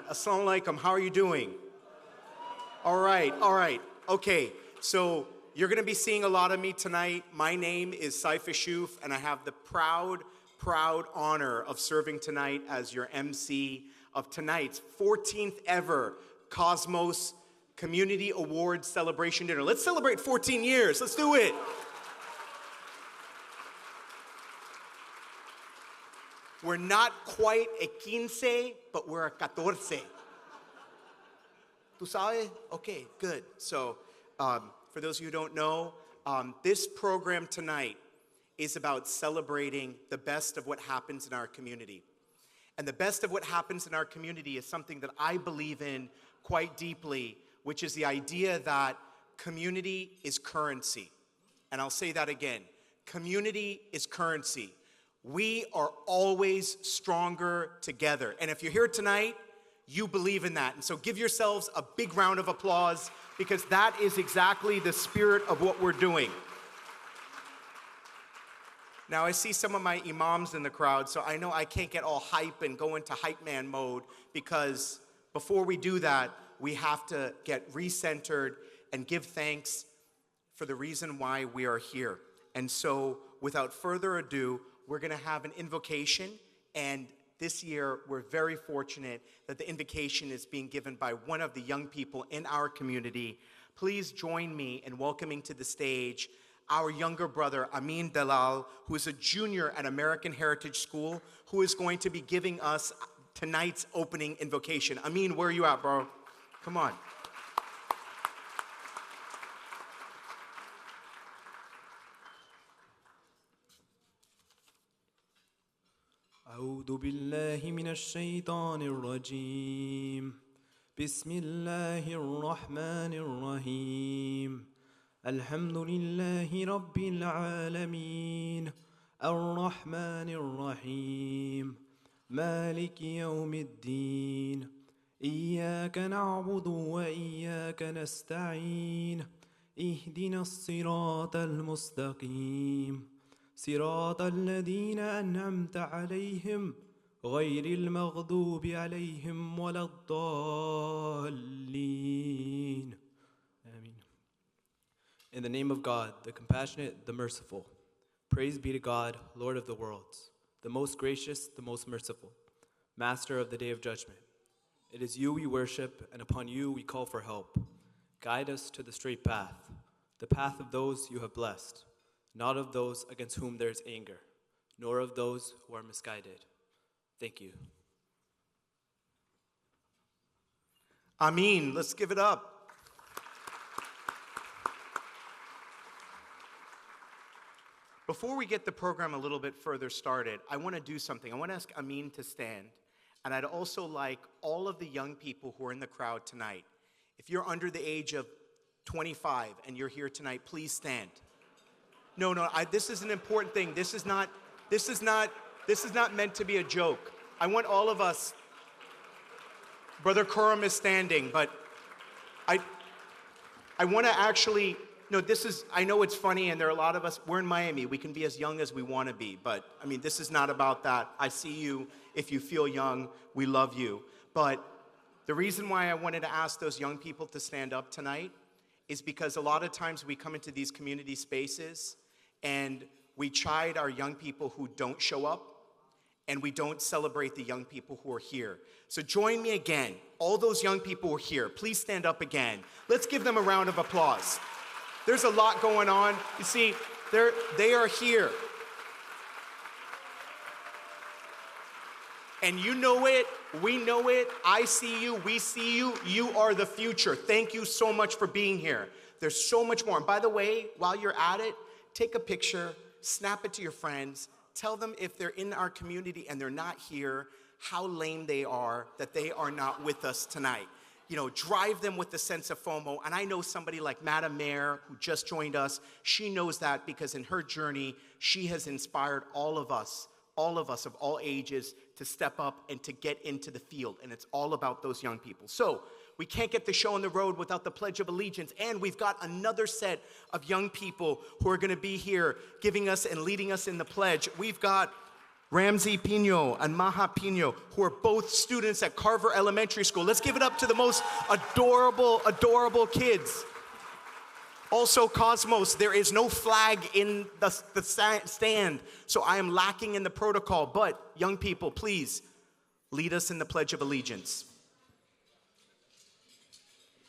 Assalamu alaikum. How are you doing? All right. Okay, so you're going to be seeing a lot of me tonight. My name is Saifa Shuf, and I have the proud honor of serving tonight as your MC of tonight's 14th ever Cosmos Community Awards Celebration Dinner. Let's celebrate 14 years. Let's do it. We're not quite a 15, but we're a 14. ¿Tú sabes? Okay, good. So, for those of you who don't know, this program tonight is about celebrating the best of what happens in our community. And the best of what happens in our community is something that I believe in quite deeply, which is the idea that community is currency. And I'll say that again. Community is currency. We are always stronger together. And if you're here tonight, you believe in that. And so give yourselves a big round of applause, because that is exactly the spirit of what we're doing. Now, I see some of my imams in the crowd, so I know I can't get all hype and go into hype man mode, because before we do that, we have to get recentered and give thanks for the reason why we are here. And so, without further ado, we're going to have an invocation, and this year we're very fortunate that the invocation is being given by one of the young people in our community. Please join me in welcoming to the stage our younger brother, Amin Dalal, who is a junior at American Heritage School, who is going to be giving us tonight's opening invocation. Amin, where are you at, bro? Come on. أعوذ بالله من الشيطان الرجيم بسم الله الرحمن الرحيم الحمد لله رب العالمين الرحمن الرحيم مالك يوم الدين إياك نعبد وإياك نستعين اهدنا الصراط المستقيم صراط الذين أنعمت عليهم غير المغضوب عليهم ولا الضالين. Amen. In the name of God, the compassionate, the merciful. Praise be to God, Lord of the worlds, the most gracious, the most merciful, Master of the day of judgment. It is you we worship, and upon you we call for help. Guide us to the straight path, the path of those you have blessed, not of those against whom there is anger, nor of those who are misguided. Thank you. Amin. Let's give it up. Before we get the program a little bit further started, I want to do something. I want to ask Amin to stand. And I'd also like all of the young people who are in the crowd tonight, if you're under the age of 25 and you're here tonight, please stand. No, this is an important thing. This is not meant to be a joke. I want all of us. Brother Kuram is standing, but I want to actually, no, I know it's funny, and there are a lot of us, we're in Miami, we can be as young as we want to be, but I mean, this is not about that. I see you. If you feel young, we love you. But the reason why I wanted to ask those young people to stand up tonight is because a lot of times we come into these community spaces and we chide our young people who don't show up, and we don't celebrate the young people who are here. So join me again. All those young people who are here, please stand up again. Let's give them a round of applause. There's a lot going on. You see, they are here. And you know it, we know it, I see you, we see you, you are the future. Thank you so much for being here. There's so much more. And by the way, while you're at it, take a picture, snap it to your friends, tell them if they're in our community and they're not here, how lame they are that they are not with us tonight. You know, drive them with the sense of FOMO. And I know somebody like Madam Mayor, who just joined us, she knows that because in her journey, she has inspired all of us of all ages to step up and to get into the field. And it's all about those young people. So we can't get the show on the road without the Pledge of Allegiance. And we've got another set of young people who are going to be here giving us and leading us in the pledge. We've got Ramsey Pino and Maha Pino, who are both students at Carver Elementary School. Let's give it up to the most adorable, adorable kids. Also, Cosmos, there is no flag in the stand, so I am lacking in the protocol. But, young people, please lead us in the Pledge of Allegiance.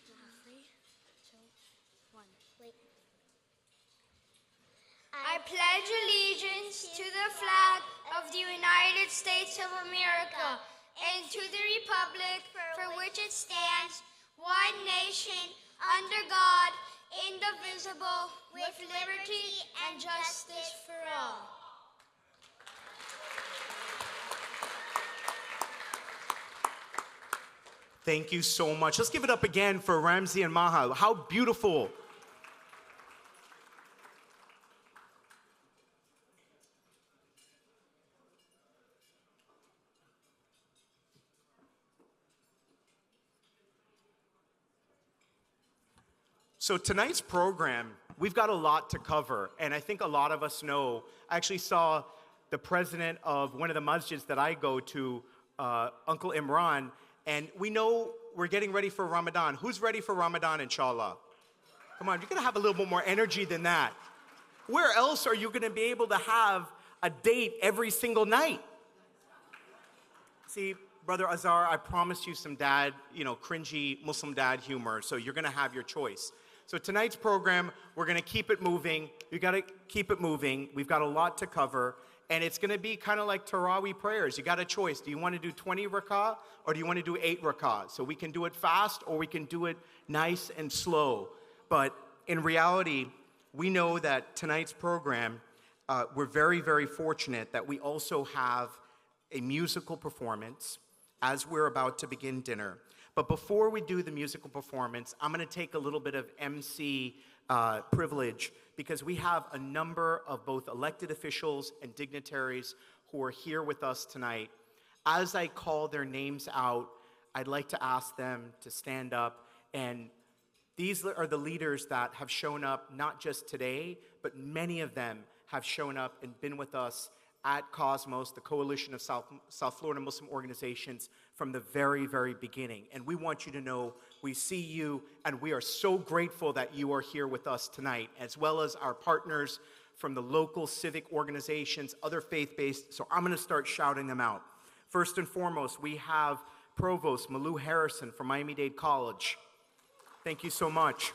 3, 2, 1, wait. I pledge allegiance to the flag of the United States of America and to the republic for which it stands, one nation, under God, indivisible, with liberty and justice for all. Thank you so much. Let's give it up again for Ramsey and Maha. How beautiful. So tonight's program, we've got a lot to cover, and I think a lot of us know. I actually saw the president of one of the masjids that I go to, Uncle Imran, and we know we're getting ready for Ramadan. Who's ready for Ramadan, inshallah? Come on, you're gonna have a little bit more energy than that. Where else are you gonna be able to have a date every single night? See, Brother Azhar, I promised you some dad, cringy Muslim dad humor, so you're gonna have your choice. So tonight's program, we're gonna keep it moving. You gotta keep it moving. We've got a lot to cover, and it's gonna be kind of like Taraweeh prayers. You got a choice. Do you wanna do 20 rak'ah, or do you wanna do 8 rak'ah? So we can do it fast, or we can do it nice and slow. But in reality, we know that tonight's program, we're very, very fortunate that we also have a musical performance as we're about to begin dinner. But before we do the musical performance, I'm gonna take a little bit of MC privilege, because we have a number of both elected officials and dignitaries who are here with us tonight. As I call their names out, I'd like to ask them to stand up, and these are the leaders that have shown up not just today, but many of them have shown up and been with us at Cosmos, the Coalition of South Florida Muslim Organizations, from the very, very beginning. And we want you to know we see you, and we are so grateful that you are here with us tonight, as well as our partners from the local civic organizations, other faith-based. So I'm going to start shouting them out. First and foremost, we have Provost Malou Harrison from Miami-Dade College. Thank you so much.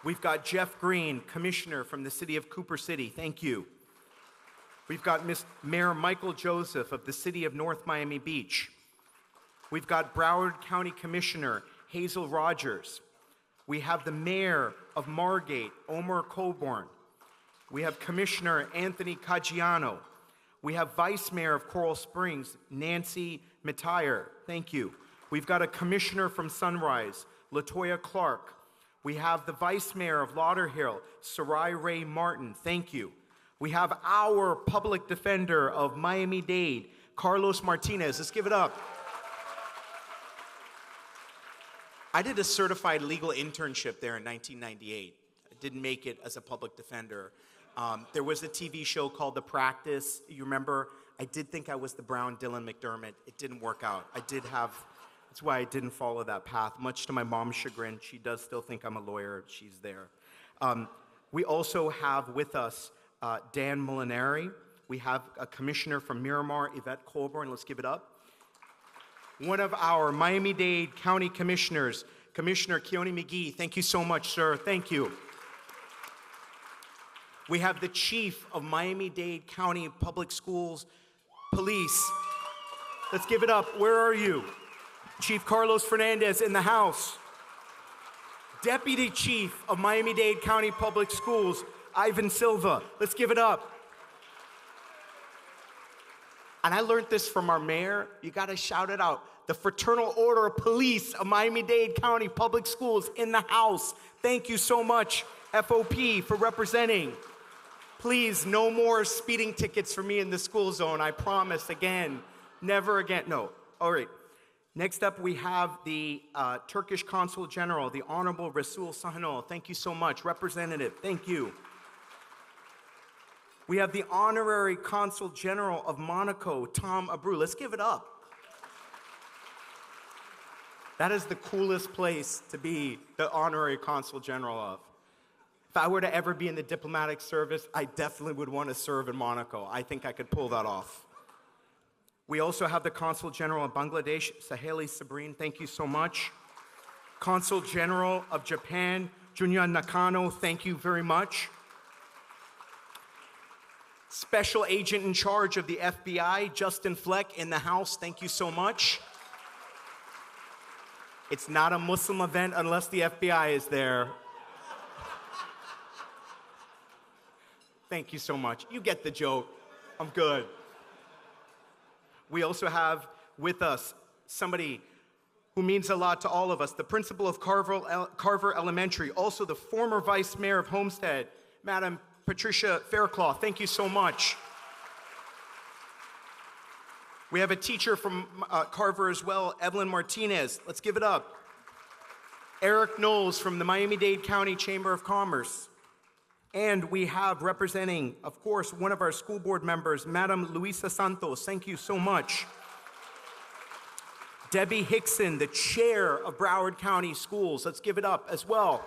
We've got Jeff Green, Commissioner from the City of Cooper City. Thank you. We've got Mayor Michael Joseph of the City of North Miami Beach. We've got Broward County Commissioner Hazel Rogers. We have the Mayor of Margate, Omar Coburn. We have Commissioner Anthony Caggiano. We have Vice Mayor of Coral Springs, Nancy Metayer. Thank you. We've got a Commissioner from Sunrise, Latoya Clark. We have the Vice Mayor of Lauderhill, Sarai Ray Martin. Thank you. We have our Public Defender of Miami-Dade, Carlos Martinez. Let's give it up. I did a certified legal internship there in 1998. I didn't make it as a public defender. There was a TV show called The Practice. You remember? I did think I was the Brown Dylan McDermott. It didn't work out. That's why I didn't follow that path, much to my mom's chagrin. She does still think I'm a lawyer. She's there. We also have with us Dan Molinari. We have a commissioner from Miramar, Yvette Colburn. Let's give it up. One of our Miami-Dade County commissioners, Commissioner Keone McGee. Thank you so much, sir. Thank you. We have the chief of Miami-Dade County Public Schools Police. Let's give it up. Where are you? Chief Carlos Fernandez in the house. Deputy Chief of Miami-Dade County Public Schools, Ivan Silva. Let's give it up. And I learned this from our mayor. You got to shout it out. The Fraternal Order of Police of Miami-Dade County Public Schools in the house. Thank you so much, FOP, for representing. Please, no more speeding tickets for me in the school zone. I promise, again, never again. No. All right. Next up, we have the Turkish Consul General, the Honorable Rasul Sahanol. Thank you so much. Representative, thank you. We have the Honorary Consul General of Monaco, Tom Abreu. Let's give it up. That is the coolest place to be the Honorary Consul General of. If I were to ever be in the diplomatic service, I definitely would want to serve in Monaco. I think I could pull that off. We also have the Consul General of Bangladesh, Saheli Sabrine. Thank you so much. Consul General of Japan, Junya Nakano. Thank you very much. Special Agent in charge of the FBI, Justin Fleck, in the house. Thank you so much. It's not a Muslim event unless the FBI is there. Thank you so much. You get the joke. I'm good. We also have with us somebody who means a lot to all of us, the principal of Carver Elementary, also the former vice mayor of Homestead, Madam Patricia Fairclough. Thank you so much. We have a teacher from Carver as well, Evelyn Martinez. Let's give it up. Eric Knowles from the Miami-Dade County Chamber of Commerce. And we have representing, of course, one of our school board members, Madam Luisa Santos. Thank you so much. Debbie Hickson, the chair of Broward County Schools. Let's give it up as well.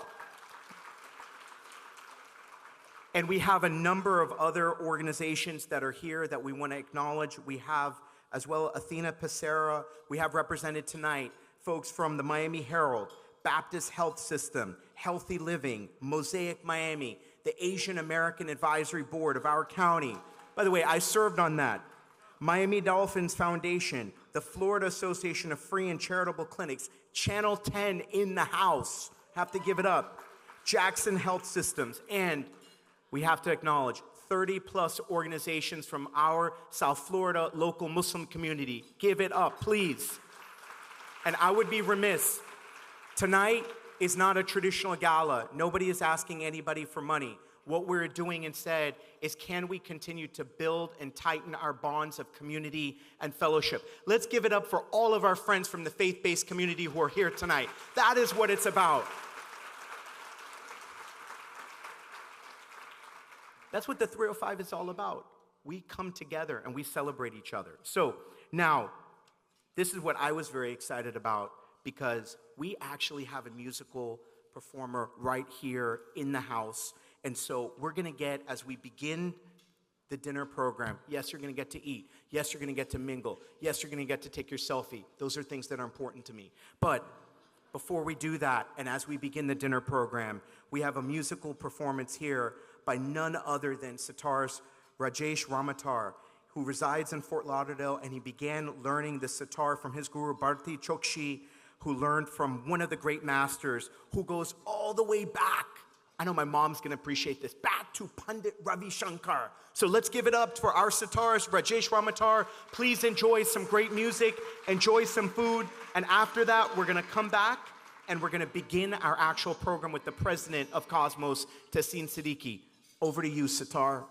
And we have a number of other organizations that are here that we want to acknowledge. We have as well Athena Pacera. We have represented tonight folks from the Miami Herald, Baptist Health System, Healthy Living, Mosaic Miami, the Asian American Advisory Board of our county. By the way, I served on that. Miami Dolphins Foundation, the Florida Association of Free and Charitable Clinics, Channel 10 in the house. Have to give it up. Jackson Health Systems, and we have to acknowledge 30+ organizations from our South Florida local Muslim community. Give it up, please. And I would be remiss. Tonight is not a traditional gala. Nobody is asking anybody for money. What we're doing instead is, can we continue to build and tighten our bonds of community and fellowship? Let's give it up for all of our friends from the faith-based community who are here tonight. That is what it's about. That's what the 305 is all about. We come together and we celebrate each other. So now, this is what I was very excited about, because we actually have a musical performer right here in the house. And so we're gonna get, as we begin the dinner program, yes, you're gonna get to eat. Yes, you're gonna get to mingle. Yes, you're gonna get to take your selfie. Those are things that are important to me. But before we do that, and as we begin the dinner program, we have a musical performance here by none other than sitarist Rajesh Ramatar, who resides in Fort Lauderdale, and he began learning the sitar from his guru Bharti Chokshi, who learned from one of the great masters, who goes all the way back. I know my mom's gonna appreciate this, back to Pandit Ravi Shankar. So let's give it up for our sitarist, Rajesh Ramatar. Please enjoy some great music, enjoy some food, and after that, we're gonna come back and we're gonna begin our actual program with the president of Cosmos, Tahsin Siddiqui. Over to you, sitar.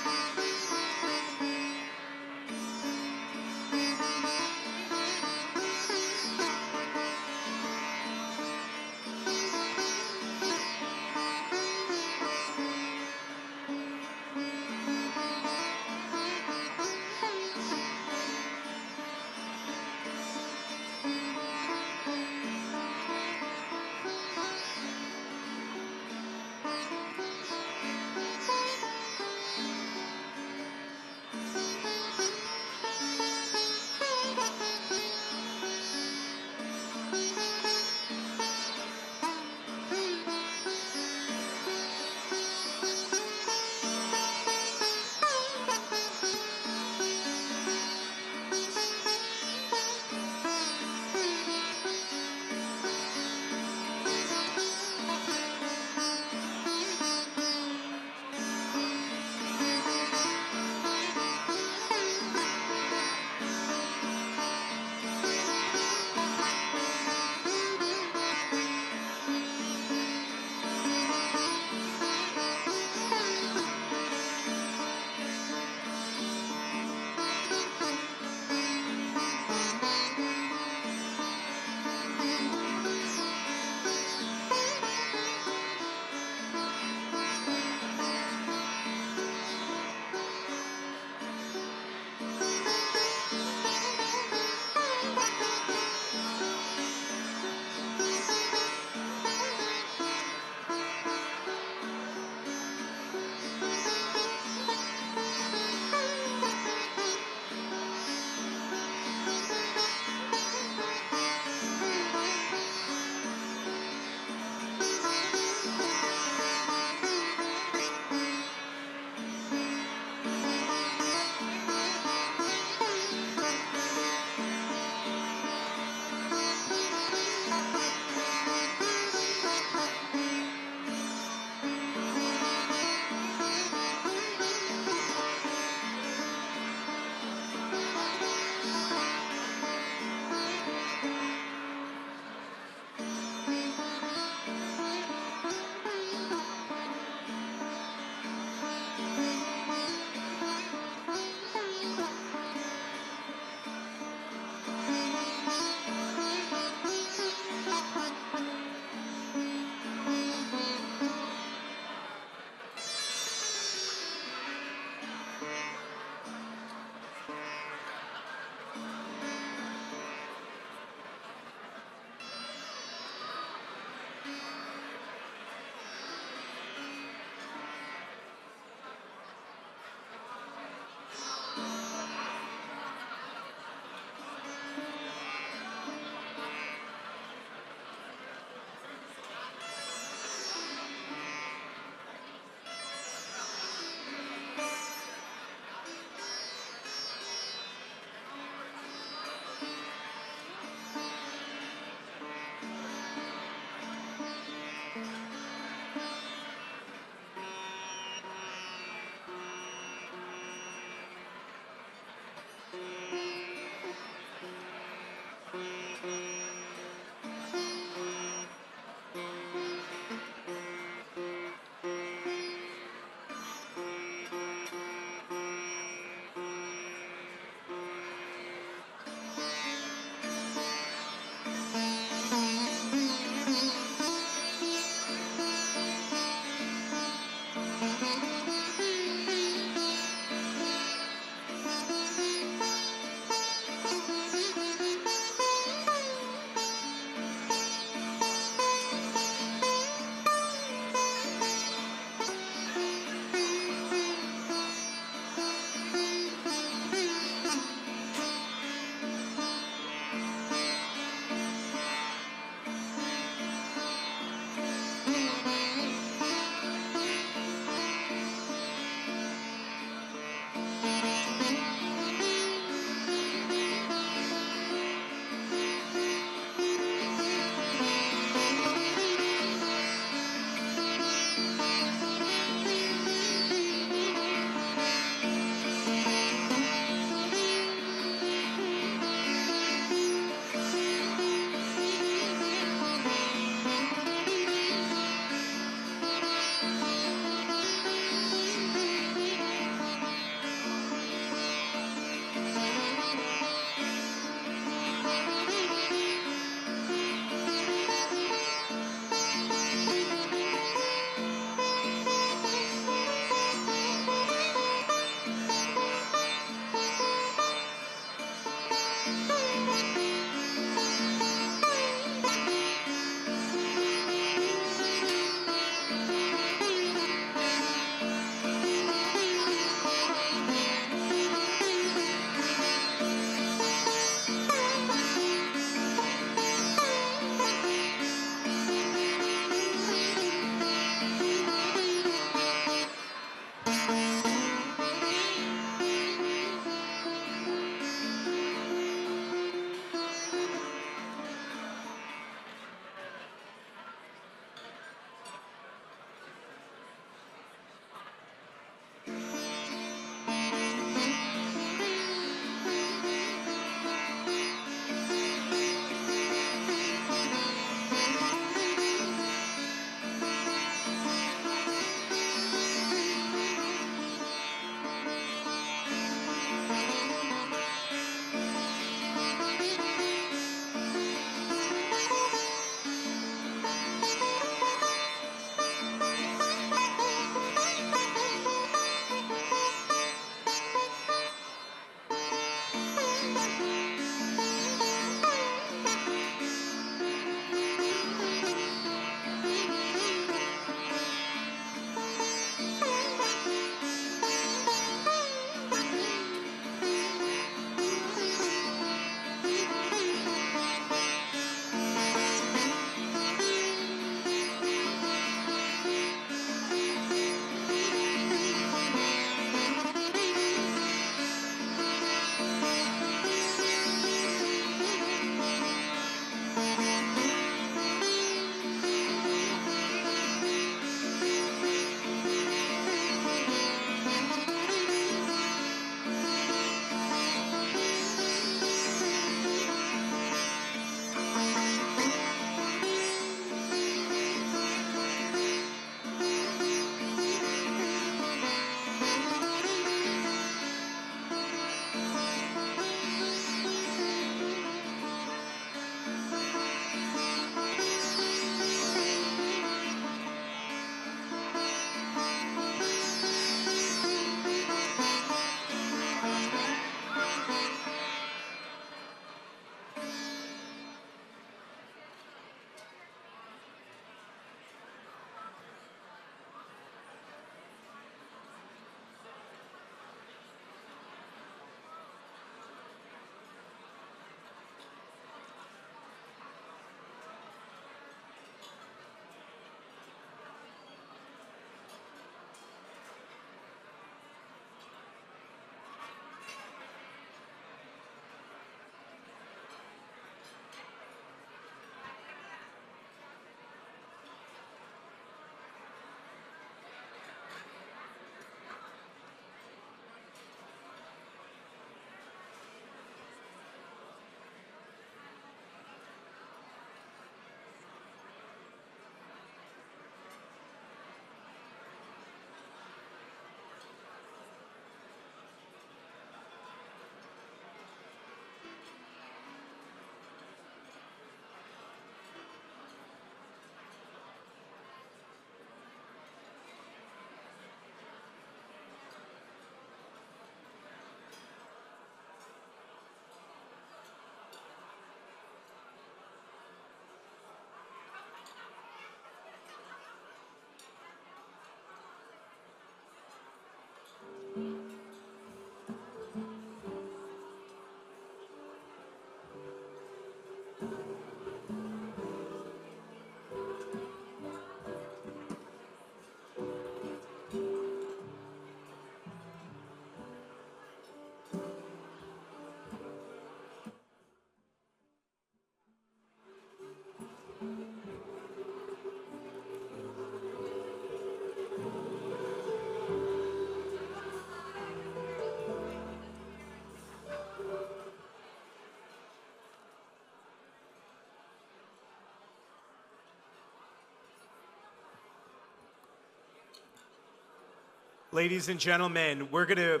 Ladies and gentlemen, we're going to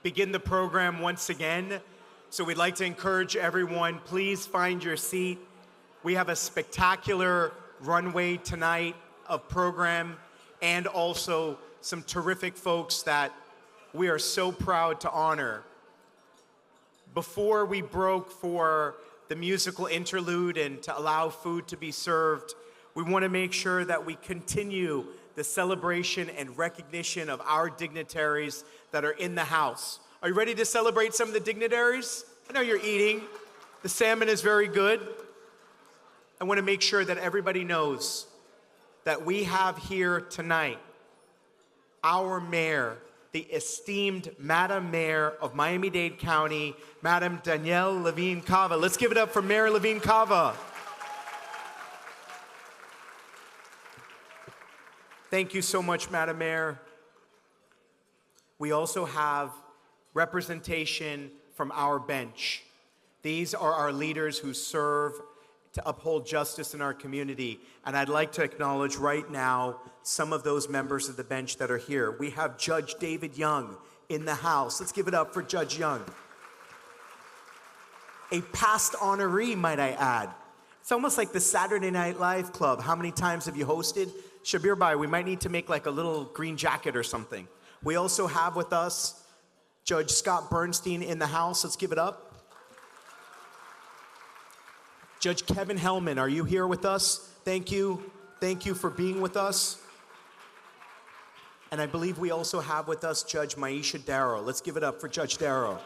begin the program once again. So we'd like to encourage everyone, please find your seat. We have a spectacular runway tonight of program and also some terrific folks that we are so proud to honor. Before we broke for the musical interlude and to allow food to be served, we want to make sure that we continue the celebration and recognition of our dignitaries that are in the house. Are you ready to celebrate some of the dignitaries? I know you're eating. The salmon is very good. I want to make sure that everybody knows that we have here tonight our mayor, the esteemed Madam Mayor of Miami-Dade County, Madam Danielle Levine Cava. Let's give it up for Mayor Levine Cava. Thank you so much, Madam Mayor. We also have representation from our bench. These are our leaders who serve to uphold justice in our community. And I'd like to acknowledge right now some of those members of the bench that are here. We have Judge David Young in the house. Let's give it up for Judge Young. A past honoree, might I add. It's almost like the Saturday Night Live Club. How many times have you hosted? Shabir Bhai, we might need to make like a little green jacket or something. We also have with us Judge Scott Bernstein in the house. Let's give it up. Judge Kevin Hellman, are you here with us? Thank you. Thank you for being with us. And I believe we also have with us Judge Maisha Darrow. Let's give it up for Judge Darrow.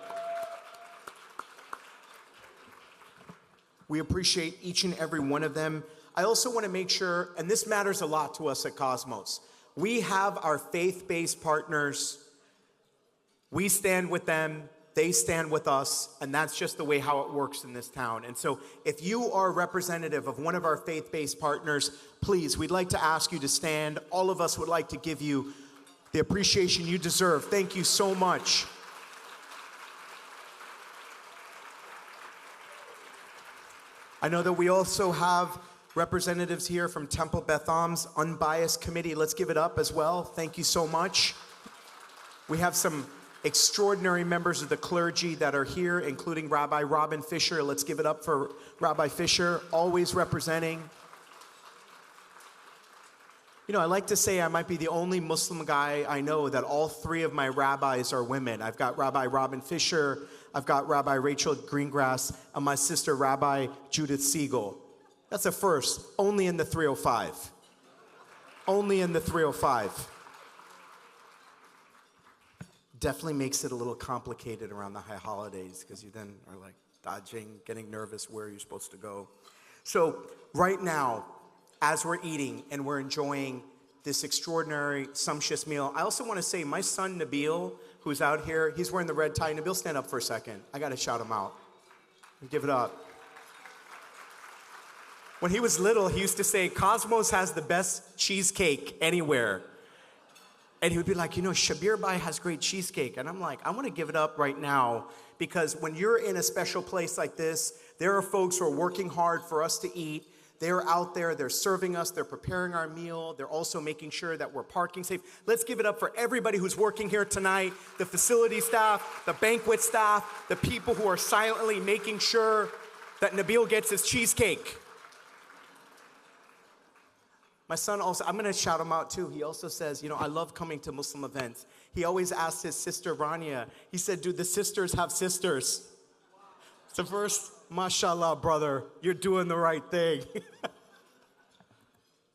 We appreciate each and every one of them. I also want to make sure, and this matters a lot to us at Cosmos, we have our faith-based partners. We stand with them, they stand with us, and that's just the way how it works in this town. And so if you are a representative of one of our faith-based partners, please, we'd like to ask you to stand. All of us would like to give you the appreciation you deserve. Thank you so much. I know that we also have representatives here from Temple Beth Am's Unbiased Committee. Let's give it up as well. Thank you so much. We have some extraordinary members of the clergy that are here, including Rabbi Robin Fisher. Let's give it up for Rabbi Fisher, always representing. You know, I like to say I might be the only Muslim guy I know that all three of my rabbis are women. I've got Rabbi Robin Fisher, I've got Rabbi Rachel Greengrass, and my sister Rabbi Judith Siegel. That's a first, only in the 305. Only in the 305. Definitely makes it a little complicated around the high holidays because you then are like dodging, getting nervous where you're supposed to go. So right now, as we're eating and we're enjoying this extraordinary, sumptuous meal, I also want to say my son Nabil, who's out here, he's wearing the red tie. Nabil, stand up for a second. I got to shout him out. Give it up. When he was little, he used to say, Cosmos has the best cheesecake anywhere. And he would be like, you know, Shabir Bhai has great cheesecake. And I'm like, I want to give it up right now because when you're in a special place like this, there are folks who are working hard for us to eat. They're out there, they're serving us, they're preparing our meal. They're also making sure that we're parking safe. Let's give it up for everybody who's working here tonight, the facility staff, the banquet staff, the people who are silently making sure that Nabil gets his cheesecake. My son also, I'm going to shout him out too. He also says, you know, I love coming to Muslim events. He always asks his sister Rania, he said, do the sisters have sisters? So first, mashallah, brother, you're doing the right thing.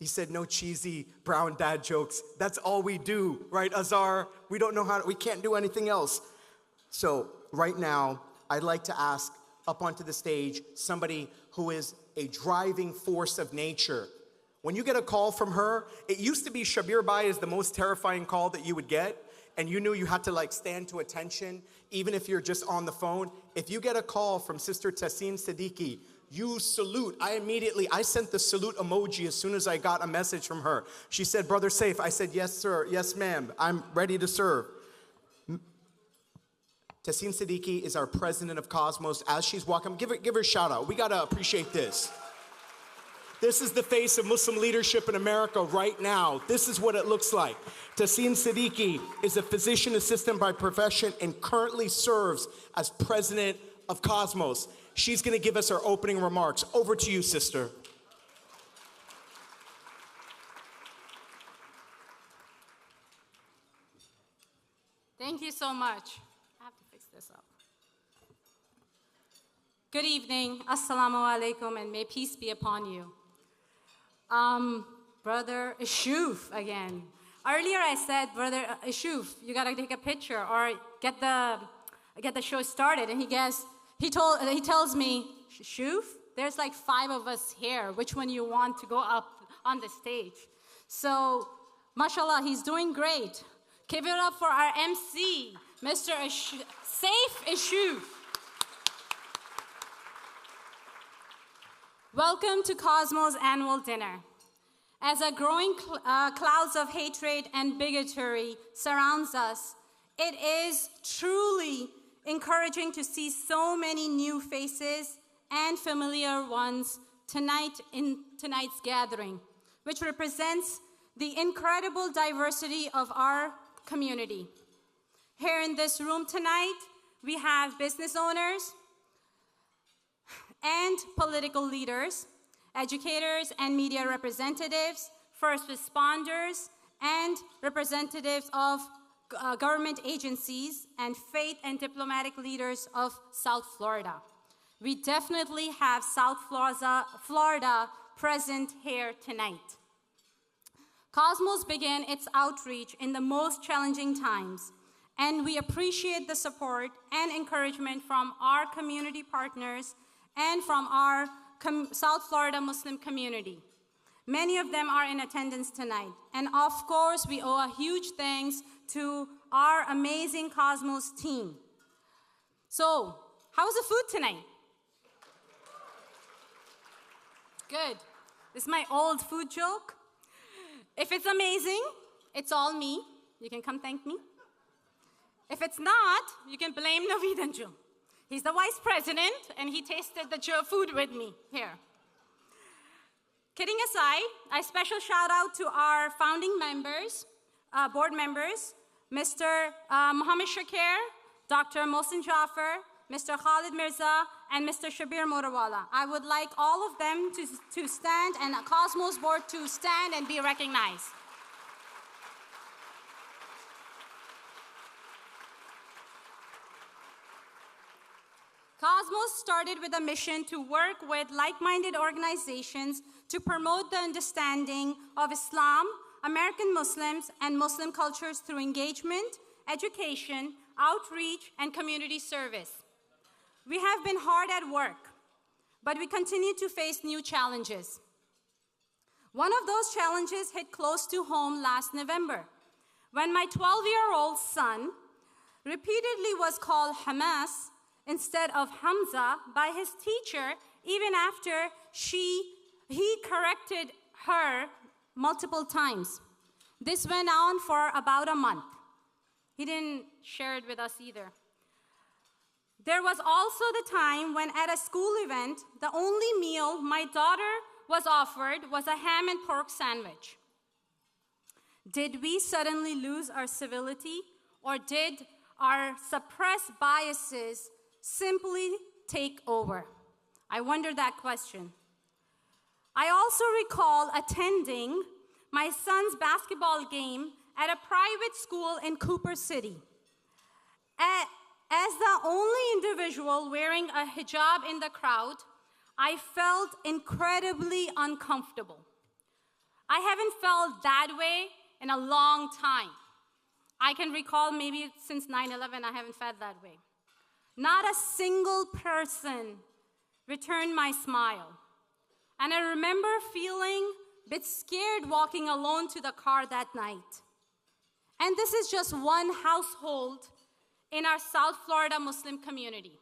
He said, no cheesy brown dad jokes. That's all we do, right, Azhar? We don't know how, we can't do anything else. So right now, I'd like to ask up onto the stage somebody who is a driving force of nature. When you get a call from her, it used to be Shabir Bhai is the most terrifying call that you would get, and you knew you had to like stand to attention, even if you're just on the phone. If you get a call from Sister Tassim Siddiqui, you salute. I sent the salute emoji as soon as I got a message from her. She said, Brother Saif. I said, yes, sir. Yes, ma'am. I'm ready to serve. Tassim Siddiqui is our president of Cosmos. As she's walking, give her a shout out. We got to appreciate this. This is the face of Muslim leadership in America right now. This is what it looks like. Tassim Siddiqui is a physician assistant by profession and currently serves as president of Cosmos. She's going to give us her opening remarks. Over to you, sister. Thank you so much. I have to fix this up. Good evening. Assalamu alaikum, and may peace be upon you. Brother Ishuf again. Earlier I said, Brother Ishuf, you gotta take a picture or get the show started. And he tells me, Ishuf, there's like 5 of us here. Which one you want to go up on the stage? So, mashallah, he's doing great. Give it up for our MC, Mr. Saif Ishuf. Welcome to Cosmos Annual Dinner. As a growing clouds of hatred and bigotry surrounds us, it is truly encouraging to see so many new faces and familiar ones tonight in tonight's gathering, which represents the incredible diversity of our community. Here in this room tonight, we have business owners and political leaders, educators and media representatives, first responders, and representatives of government agencies, and faith and diplomatic leaders of South Florida. We definitely have South Florida present here tonight. Cosmos began its outreach in the most challenging times, and we appreciate the support and encouragement from our community partners and from our South Florida Muslim community. Many of them are in attendance tonight. And of course, we owe a huge thanks to our amazing Cosmos team. So, how was the food tonight? Good. This is my old food joke. If it's amazing, it's all me. You can come thank me. If it's not, you can blame Naveedanju. He's the vice president, and he tasted the food with me here. Kidding aside, a special shout out to our founding members, board members, Mr. Mohammed Shakir, Dr. Mohsin Jaffer, Mr. Khalid Mirza, and Mr. Shabir Motawala. I would like all of them to stand, and the Cosmos board to stand and be recognized. Cosmos started with a mission to work with like-minded organizations to promote the understanding of Islam, American Muslims, and Muslim cultures through engagement, education, outreach, and community service. We have been hard at work, but we continue to face new challenges. One of those challenges hit close to home last November, when my 12-year-old son repeatedly was called Hamas instead of Hamza by his teacher, even after he corrected her multiple times. This went on for about a month. He didn't share it with us either. There was also the time when at a school event, the only meal my daughter was offered was a ham and pork sandwich. Did we suddenly lose our civility, or did our suppressed biases simply take over? I wonder that question. I also recall attending my son's basketball game at a private school in Cooper City. As the only individual wearing a hijab in the crowd, I felt incredibly uncomfortable. I haven't felt that way in a long time. I can recall maybe since 9/11, I haven't felt that way. Not a single person returned my smile. And I remember feeling a bit scared walking alone to the car that night. And this is just one household in our South Florida Muslim community.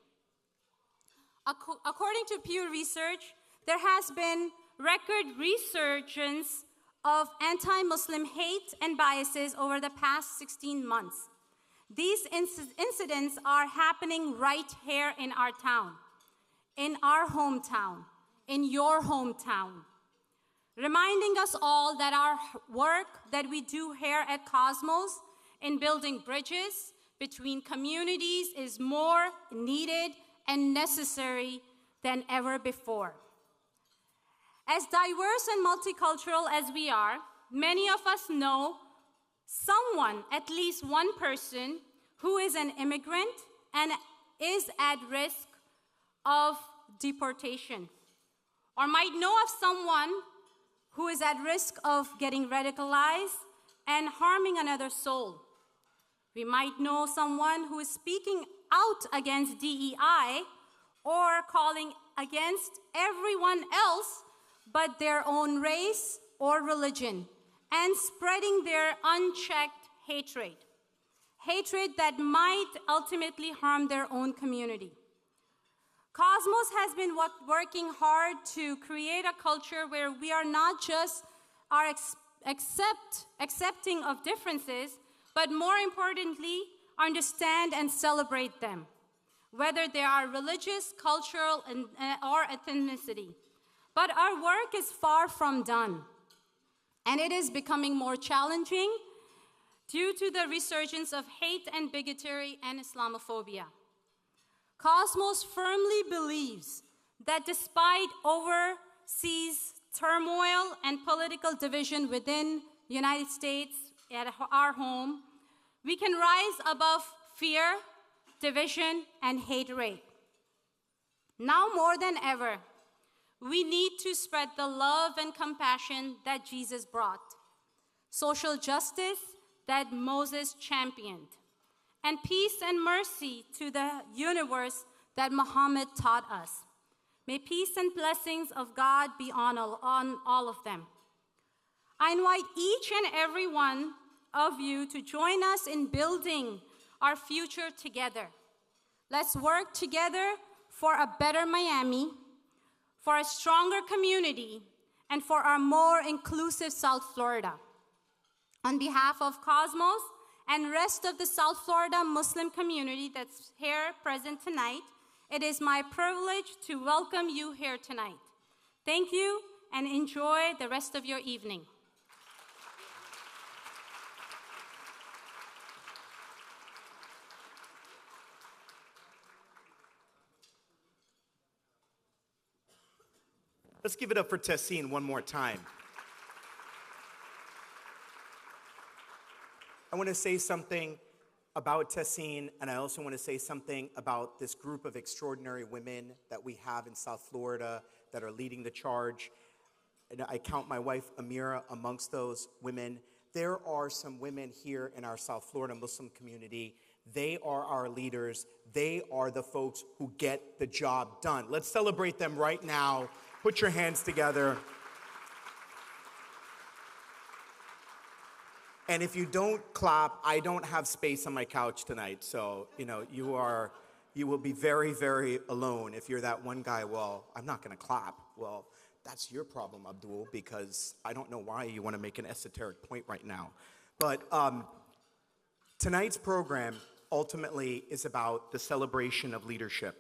According to Pew Research, there has been record resurgence of anti-Muslim hate and biases over the past 16 months. These incidents are happening right here in our town, in our hometown, in your hometown. reminding us all that our work that we do here at Cosmos in building bridges between communities is more needed and necessary than ever before. As diverse and multicultural as we are, many of us know someone, at least one person, who is an immigrant and is at risk of deportation, or might know of someone who is at risk of getting radicalized and harming another soul. We might know someone who is speaking out against DEI or calling against everyone else but their own race or religion, and spreading their unchecked hatred that might ultimately harm their own community. Cosmos has been working hard to create a culture where we are not just accepting of differences, but more importantly, understand and celebrate them, whether they are religious, cultural, or ethnicity. But our work is far from done, and it is becoming more challenging due to the resurgence of hate and bigotry and Islamophobia. Cosmos firmly believes that despite overseas turmoil and political division within the United States at our home, we can rise above fear, division, and hatred. Now more than ever, we need to spread the love and compassion that Jesus brought, social justice that Moses championed, and peace and mercy to the universe that Muhammad taught us. May peace and blessings of God be on all of them. I invite each and every one of you to join us in building our future together. Let's work together for a better Miami, for a stronger community, and for our more inclusive South Florida. On behalf of Cosmos and rest of the South Florida Muslim community that's here present tonight, it is my privilege to welcome you here tonight. Thank you, and enjoy the rest of your evening. Let's give it up for Tessin one more time. I want to say something about Tessin, and I also want to say something about this group of extraordinary women that we have in South Florida that are leading the charge. And I count my wife Amira amongst those women. There are some women here in our South Florida Muslim community. They are our leaders. They are the folks who get the job done. Let's celebrate them right now. Put your hands together. And if you don't clap, I don't have space on my couch tonight. So, you will be very, very alone. If you're that one guy, well, I'm not going to clap. Well, that's your problem, Abdul, because I don't know why you want to make an esoteric point right now. But tonight's program ultimately is about the celebration of leadership.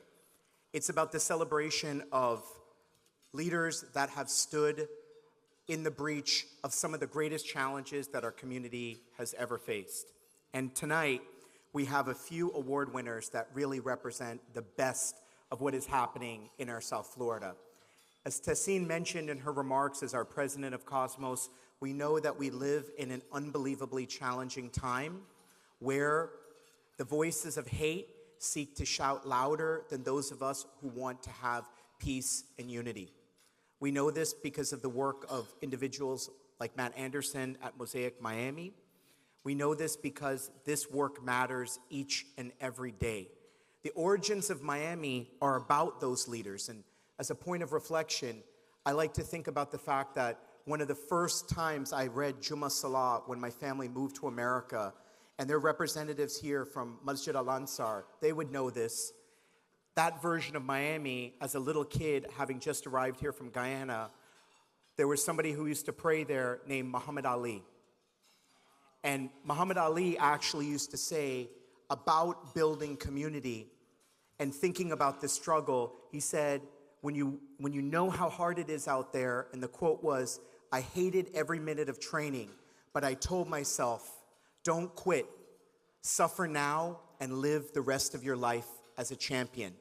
It's about the celebration of leaders that have stood in the breach of some of the greatest challenges that our community has ever faced. And tonight, we have a few award winners that really represent the best of what is happening in our South Florida. As Tessin mentioned in her remarks as our president of Cosmos, we know that we live in an unbelievably challenging time where the voices of hate seek to shout louder than those of us who want to have peace and unity. We know this because of the work of individuals like Matt Anderson at Mosaic Miami. We know this because this work matters each and every day. The origins of Miami are about those leaders. And as a point of reflection, I like to think about the fact that one of the first times I read Juma Salah when my family moved to America, and their representatives here from Masjid Al-Ansar, they would know this. That version of Miami, as a little kid, having just arrived here from Guyana, there was somebody who used to pray there named Muhammad Ali. And Muhammad Ali actually used to say about building community and thinking about the struggle, he said, when you know how hard it is out there, and the quote was, I hated every minute of training, but I told myself, don't quit. Suffer now and live the rest of your life as a champion.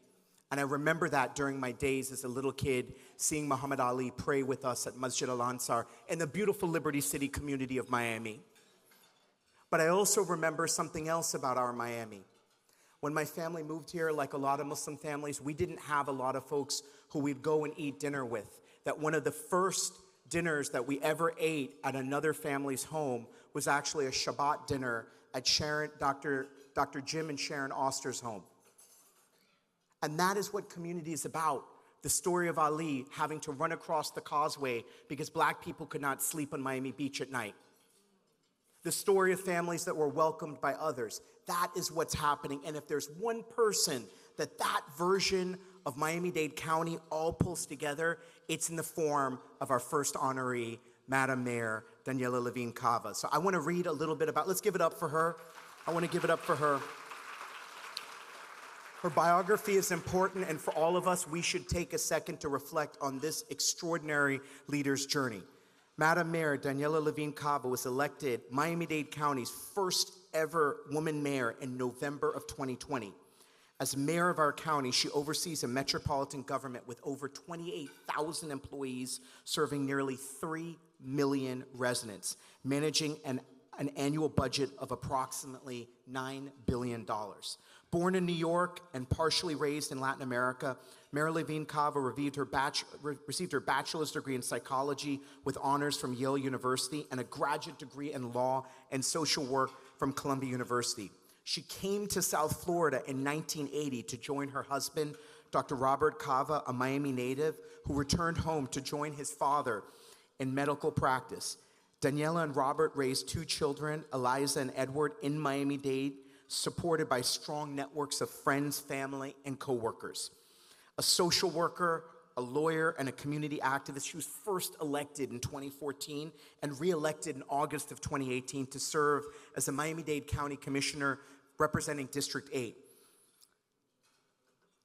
And I remember that during my days as a little kid, seeing Muhammad Ali pray with us at Masjid Al-Ansar in the beautiful Liberty City community of Miami. But I also remember something else about our Miami. When my family moved here, like a lot of Muslim families, we didn't have a lot of folks who we'd go and eat dinner with. That one of the first dinners that we ever ate at another family's home was actually a Shabbat dinner at Dr. Jim and Sharon Oster's home. And that is what community is about. The story of Ali having to run across the causeway because black people could not sleep on Miami Beach at night. The story of families that were welcomed by others. That is what's happening. And if there's one person that version of Miami-Dade County all pulls together, it's in the form of our first honoree, Madam Mayor Daniela Levine Cava. So I want to read a little bit about, let's give it up for her. I want to give it up for her. Her biography is important, and for all of us, we should take a second to reflect on this extraordinary leader's journey. Madam Mayor Daniela Levine Cava was elected Miami-Dade County's first ever woman mayor in November of 2020. As mayor of our county, she oversees a metropolitan government with over 28,000 employees, serving nearly 3 million residents, managing an annual budget of approximately $9 billion. Born in New York and partially raised in Latin America, Mayor Levine Cava received her bachelor's degree in psychology with honors from Yale University and a graduate degree in law and social work from Columbia University. She came to South Florida in 1980 to join her husband, Dr. Robert Cava, a Miami native who returned home to join his father in medical practice. Daniela and Robert raised 2 children, Eliza and Edward, in Miami-Dade, supported by strong networks of friends, family, and coworkers. A social worker, a lawyer, and a community activist, she was first elected in 2014 and re-elected in August of 2018 to serve as a Miami-Dade County Commissioner representing District 8.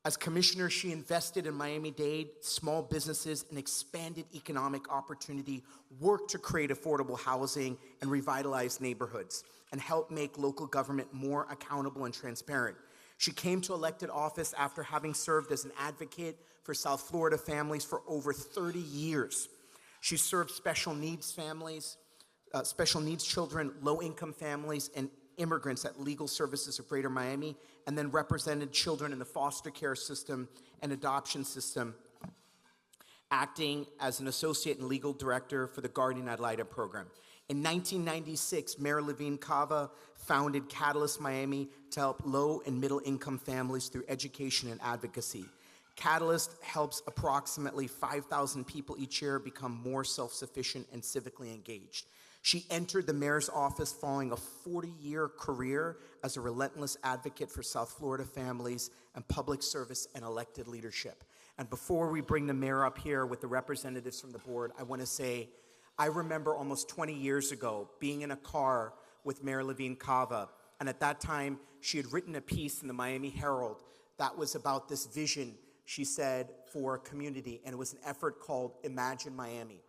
As commissioner, she invested in Miami-Dade, small businesses, and expanded economic opportunity, worked to create affordable housing and revitalize neighborhoods, and help make local government more accountable and transparent. She came to elected office after having served as an advocate for South Florida families for over 30 years. She served special needs families, special needs children, low-income families, and immigrants at Legal Services of Greater Miami, and then represented children in the foster care system and adoption system, acting as an associate and legal director for the Guardian Ad Litem program. In 1996, Mayor Levine Cava founded Catalyst Miami to help low and middle income families through education and advocacy. Catalyst helps approximately 5,000 people each year become more self-sufficient and civically engaged. She entered the mayor's office following a 40-year career as a relentless advocate for South Florida families and public service and elected leadership. And before we bring the mayor up here with the representatives from the board, I want to say, I remember almost 20 years ago being in a car with Mayor Levine Cava, and at that time, she had written a piece in the Miami Herald that was about this vision, she said, for a community, and it was an effort called Imagine Miami.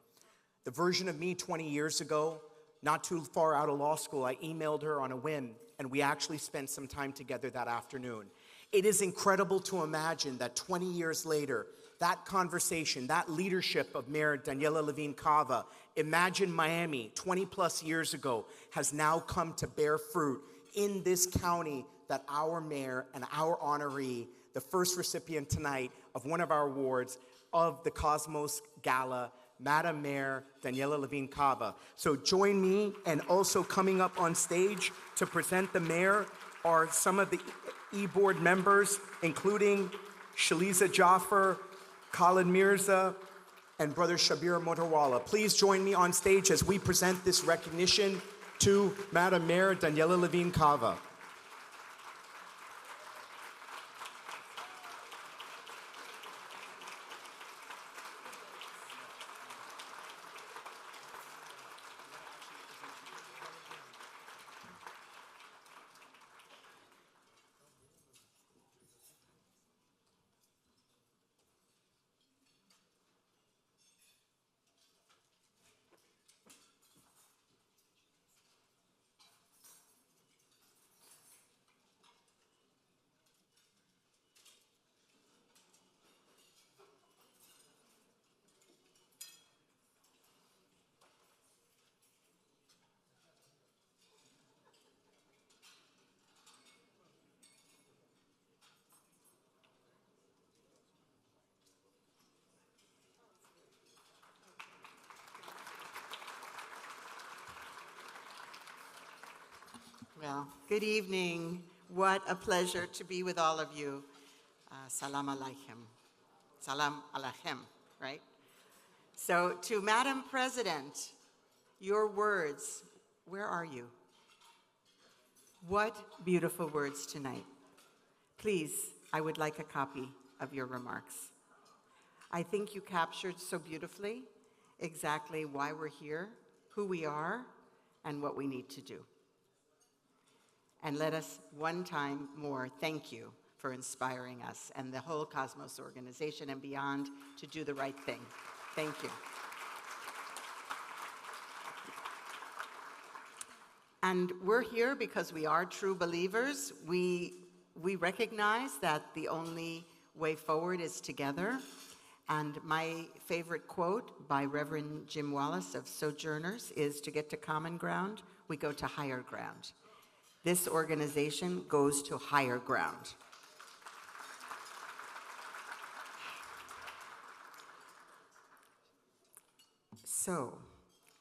The version of me 20 years ago, not too far out of law school, I emailed her on a whim, and we actually spent some time together that afternoon. It is incredible to imagine that 20 years later, that conversation, that leadership of Mayor Daniela Levine Cava, Imagine Miami, 20 plus years ago, has now come to bear fruit in this county that our mayor and our honoree, the first recipient tonight of one of our awards of the Cosmos Gala, Madam Mayor Daniela Levine Cava. So join me, and also coming up on stage to present the mayor are some of the E-Board members, including Shaliza Jaffer, Khalid Mirza, and Brother Shabir Motorwala. Please join me on stage as we present this recognition to Madam Mayor Daniela Levine Cava. Well, good evening. What a pleasure to be with all of you. Salam alaikum. Salam alaikum, right? So, to Madam President, your words, where are you? What beautiful words tonight. Please, I would like a copy of your remarks. I think you captured so beautifully exactly why we're here, who we are, and what we need to do. And let us one time more thank you for inspiring us and the whole Cosmos organization and beyond to do the right thing. Thank you. And we're here because we are true believers. We recognize that the only way forward is together. And my favorite quote by Reverend Jim Wallace of Sojourners is, to get to common ground, we go to higher ground. This organization goes to higher ground. So,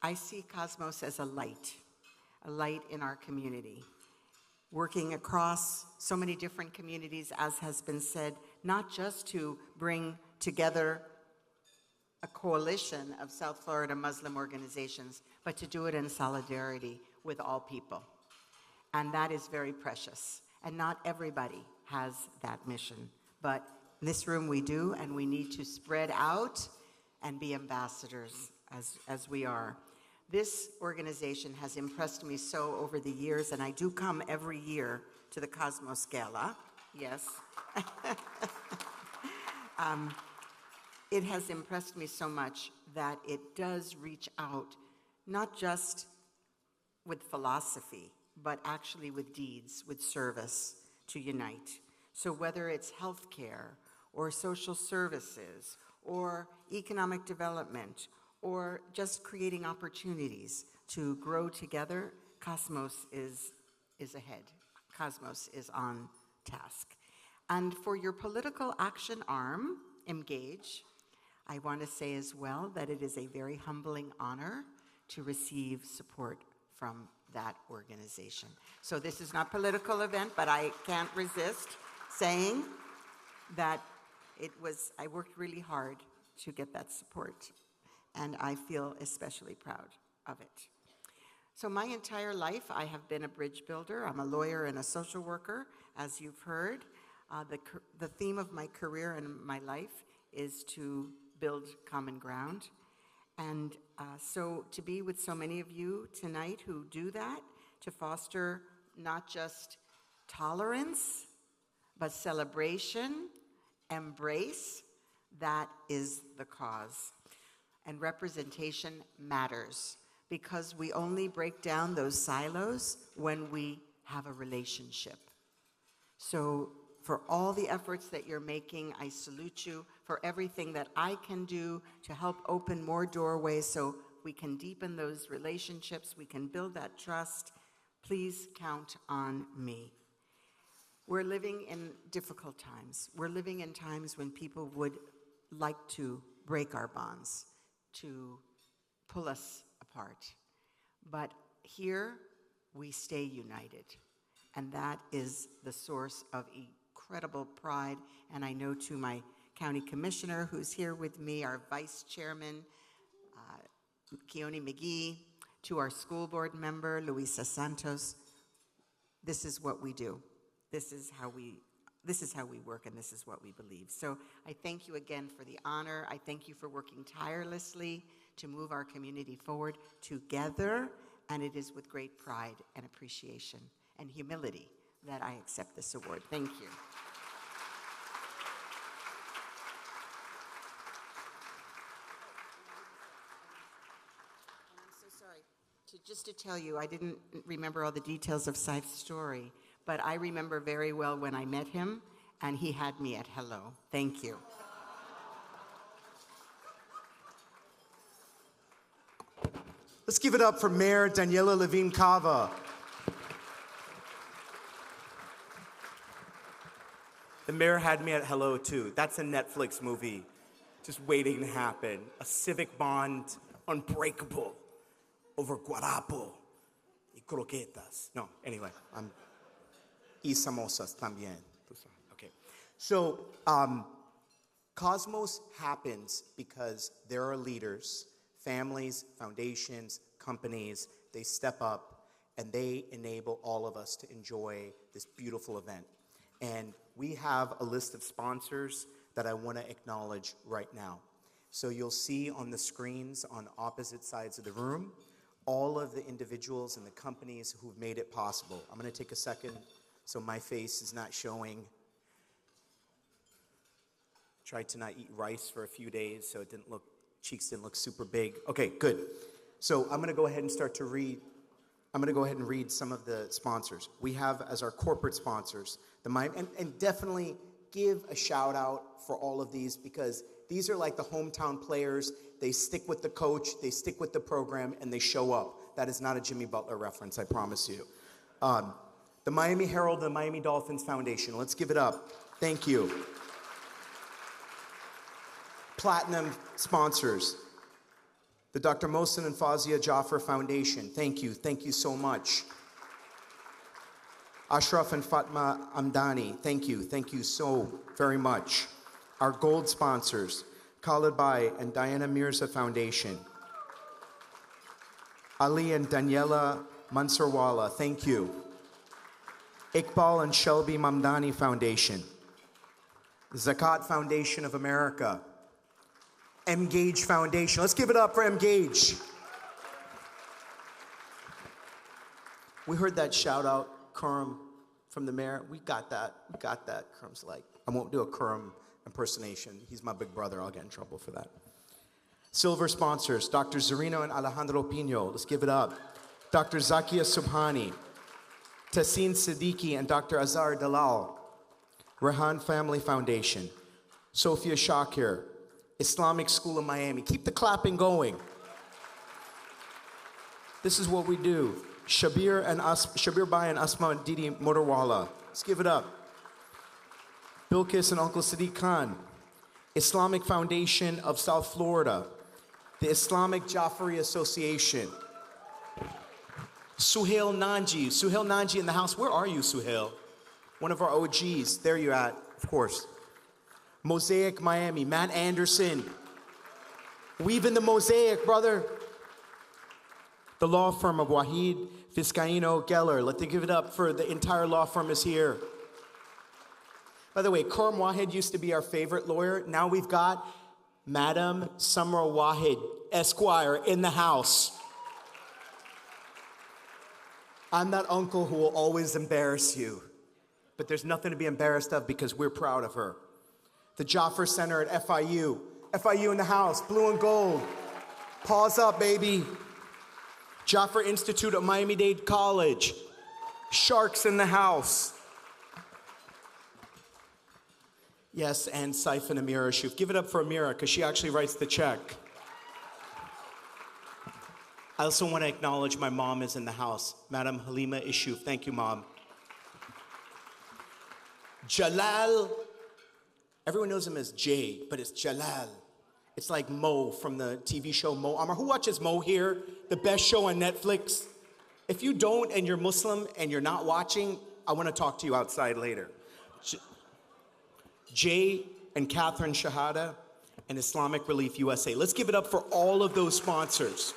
I see Cosmos as a light in our community, working across so many different communities, as has been said, not just to bring together a coalition of South Florida Muslim organizations, but to do it in solidarity with all people. And that is very precious. And not everybody has that mission. But in this room we do, and we need to spread out and be ambassadors as we are. This organization has impressed me so over the years, and I do come every year to the Cosmos Gala. Yes. It has impressed me so much that it does reach out, not just with philosophy, but actually with deeds, with service, to unite. So whether it's healthcare or social services or economic development or just creating opportunities to grow together, Cosmos is ahead. Cosmos is on task. And for your political action arm, Engage, I want to say as well that it is a very humbling honor to receive support from that organization. So this is not a political event, but I can't resist saying that I worked really hard to get that support, and I feel especially proud of it. So my entire life, I have been a bridge builder. I'm a lawyer and a social worker, as you've heard. The theme of my career and my life is to build common ground. And so to be with so many of you tonight who do that, to foster not just tolerance, but celebration, embrace, that is the cause. And representation matters, because we only break down those silos when we have a relationship. So for all the efforts that you're making, I salute you. For everything that I can do to help open more doorways so we can deepen those relationships, we can build that trust, please count on me. We're living in difficult times. We're living in times when people would like to break our bonds, to pull us apart. But here, we stay united. And that is the source of incredible pride. And I know to my county commissioner who's here with me, our vice chairman, Keone McGee, to our school board member, Luisa Santos, this is what we do. This is how we work, and this is what we believe. So I thank you again for the honor. I thank you for working tirelessly to move our community forward together, and it is with great pride and appreciation and humility that I accept this award. Thank you. And I'm so sorry. Just to tell you, I didn't remember all the details of Saif's story, but I remember very well when I met him, and he had me at hello. Thank you. Let's give it up for Mayor Daniela Levine Cava. The mayor had me at hello, too. That's a Netflix movie just waiting to happen. A civic bond, unbreakable, over Guarapo y croquetas. No, anyway, y samosas también. Okay. So, Cosmos happens because there are leaders, families, foundations, companies, they step up and they enable all of us to enjoy this beautiful event. And we have a list of sponsors that I want to acknowledge right now. So you'll see on the screens on opposite sides of the room all of the individuals and the companies who've made it possible. I'm going to take a second so my face is not showing. Tried to not eat rice for a few days, so cheeks didn't look super big. Okay, good. So I'm going to go ahead and start to read. I'm going to go ahead and read some of the sponsors. We have as our corporate sponsors, and definitely give a shout out for all of these because these are like the hometown players. They stick with the coach, they stick with the program, and they show up. That is not a Jimmy Butler reference, I promise you. The Miami Herald, the Miami Dolphins Foundation. Let's give it up. Thank you. Platinum sponsors. The Dr. Mohsen and Fazia Jaffer Foundation. Thank you so much. Ashraf and Fatma Amdani, thank you so very much. Our gold sponsors, Khalid Bai and Diana Mirza Foundation. Ali and Daniela Mansurwala, thank you. Iqbal and Shelby Mamdani Foundation. Zakat Foundation of America. Mgage Foundation. Let's give it up for Mgage. We heard that shout out, Khurram, from the mayor. We got that. Khurram's like, I won't do a Khurram impersonation. He's my big brother. I'll get in trouble for that. Silver sponsors, Dr. Zarino and Alejandro Pino. Let's give it up. Dr. Zakia Subhani, Tassin Siddiqui and Dr. Azhar Dalal. Rehan Family Foundation. Sophia Shakir. Islamic School of Miami. Keep the clapping going. This is what we do. Shabir Bai and Asma Didi Motorwala. Let's give it up. Bilkis and Uncle Sadiq Khan. Islamic Foundation of South Florida. The Islamic Jafari Association. Suhail Nanji in the house. Where are you, Suhail? One of our OGs. There you're at, of course. Mosaic Miami, Matt Anderson. Weaving the mosaic, brother. The law firm of Wahid Vizcaino Geller. Let's give it up for the entire law firm is here. By the way, Khurram Wahid used to be our favorite lawyer. Now we've got Madam Samra Wahid, Esquire, in the house. I'm that uncle who will always embarrass you. But there's nothing to be embarrassed of because we're proud of her. The Jaffer Center at FIU. FIU in the house, blue and gold. Paws up, baby. Jaffer Institute at Miami-Dade College. Sharks in the house. Yes, and Saif and Amira Ashuf. Give it up for Amira, because she actually writes the check. I also want to acknowledge my mom is in the house. Madam Halima Ishuf. Thank you, Mom. Jalal. Everyone knows him as Jay, but it's Jalal. It's like Mo from the TV show Mo Amar. Who watches Mo here? The best show on Netflix. If you don't and you're Muslim and you're not watching, I want to talk to you outside later. Jay and Catherine Shahada and Islamic Relief USA. Let's give it up for all of those sponsors.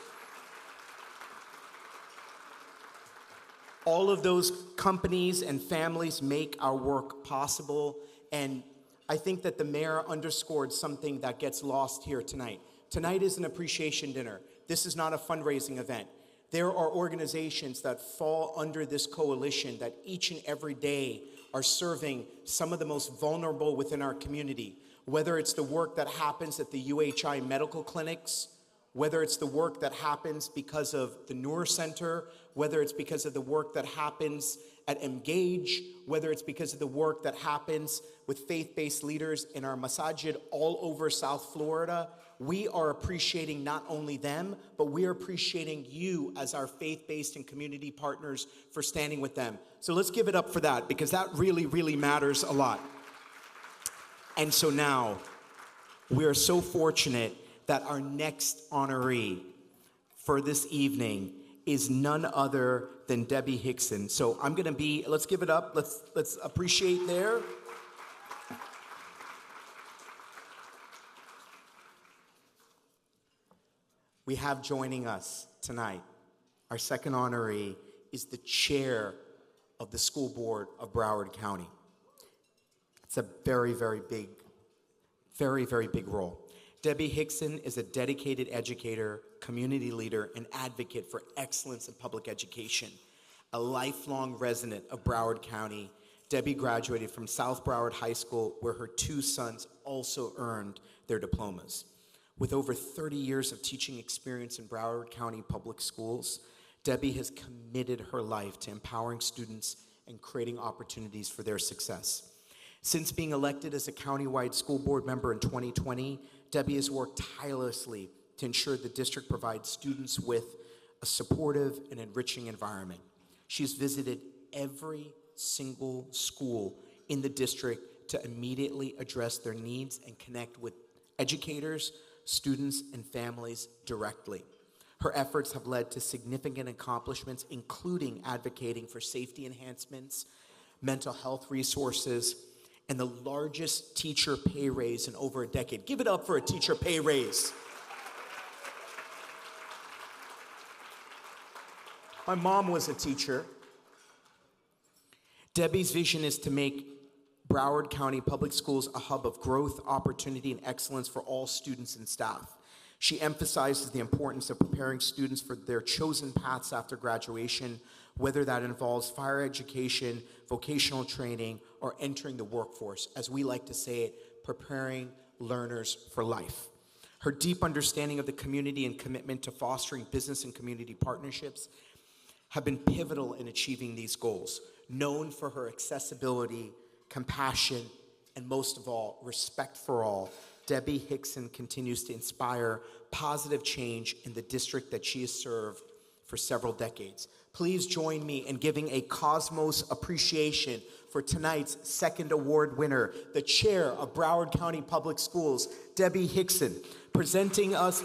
All of those companies and families make our work possible, and I think that the mayor underscored something that gets lost here tonight. Tonight is an appreciation dinner. This is not a fundraising event. There are organizations that fall under this coalition that each and every day are serving some of the most vulnerable within our community, whether it's the work that happens at the UHI medical clinics, whether it's the work that happens because of the Noor Center, whether it's because of the work that happens at Mgage, whether it's because of the work that happens with faith-based leaders in our masajid all over South Florida. We are appreciating not only them, but we are appreciating you as our faith-based and community partners for standing with them. So let's give it up for that, because that really, really matters a lot. And so now, we are so fortunate that our next honoree for this evening is none other than Debbie Hickson. So I'm gonna be, let's give it up. Let's appreciate there. We have joining us tonight, our second honoree is the chair of the school board of Broward County. It's a very, very big role. Debbie Hickson is a dedicated educator, community leader, and advocate for excellence in public education. A lifelong resident of Broward County, Debbie graduated from South Broward High School, where her two sons also earned their diplomas. With over 30 years of teaching experience in Broward County Public Schools, Debbie has committed her life to empowering students and creating opportunities for their success. Since being elected as a countywide school board member in 2020, Debbie has worked tirelessly to ensure the district provides students with a supportive and enriching environment. She's visited every single school in the district to immediately address their needs and connect with educators, students, and families directly. Her efforts have led to significant accomplishments, including advocating for safety enhancements, mental health resources, and the largest teacher pay raise in over a decade. Give it up for a teacher pay raise. My mom was a teacher. Debbie's vision is to make Broward County Public Schools a hub of growth, opportunity, and excellence for all students and staff. She emphasizes the importance of preparing students for their chosen paths after graduation, whether that involves higher education, vocational training, or entering the workforce. As we like to say it, preparing learners for life. Her deep understanding of the community and commitment to fostering business and community partnerships have been pivotal in achieving these goals. Known for her accessibility, compassion, and most of all, respect for all, Debbie Hickson continues to inspire positive change in the district that she has served for several decades. Please join me in giving a Cosmos appreciation for tonight's second award winner, the chair of Broward County Public Schools, Debbie Hickson.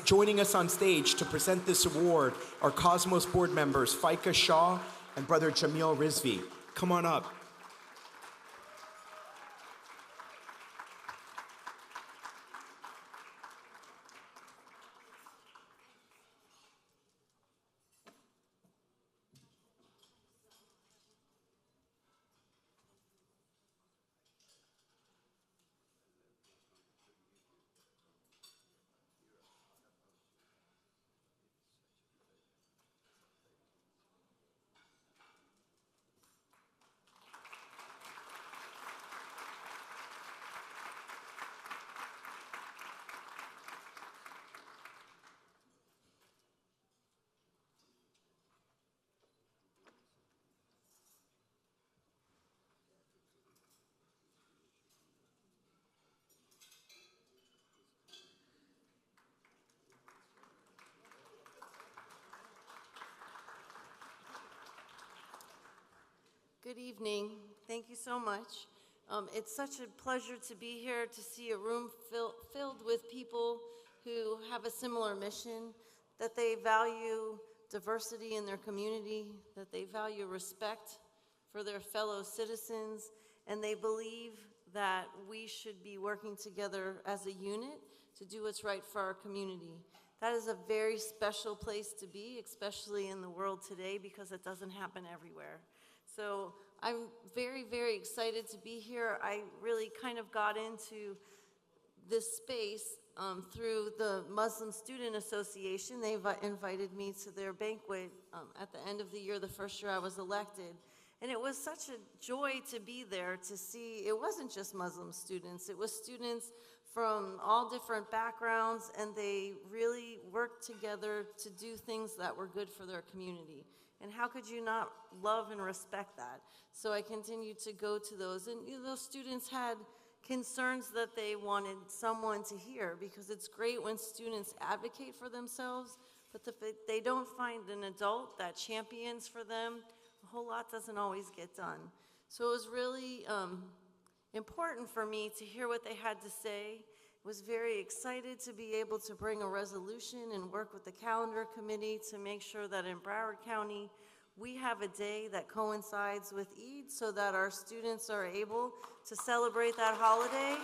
Joining us on stage to present this award are Cosmos board members Faika Shaw and Brother Jamil Rizvi. Come on up. Good evening. Thank you so much. It's such a pleasure to be here to see a room filled with people who have a similar mission, that they value diversity in their community, that they value respect for their fellow citizens, and they believe that we should be working together as a unit to do what's right for our community. That is a very special place to be, especially in the world today, because it doesn't happen everywhere. So I'm very, very excited to be here. I really kind of got into this space through the Muslim Student Association. They invited me to their banquet at the end of the year, the first year I was elected. And it was such a joy to be there to see, it wasn't just Muslim students, it was students from all different backgrounds, and they really worked together to do things that were good for their community. And how could you not love and respect that? So I continued to go to those, and those students had concerns that they wanted someone to hear, because it's great when students advocate for themselves, but if they don't find an adult that champions for them, a whole lot doesn't always get done. So it was really important for me to hear what they had to say. Was very excited to be able to bring a resolution and work with the calendar committee to make sure that in Broward County we have a day that coincides with Eid so that our students are able to celebrate that holiday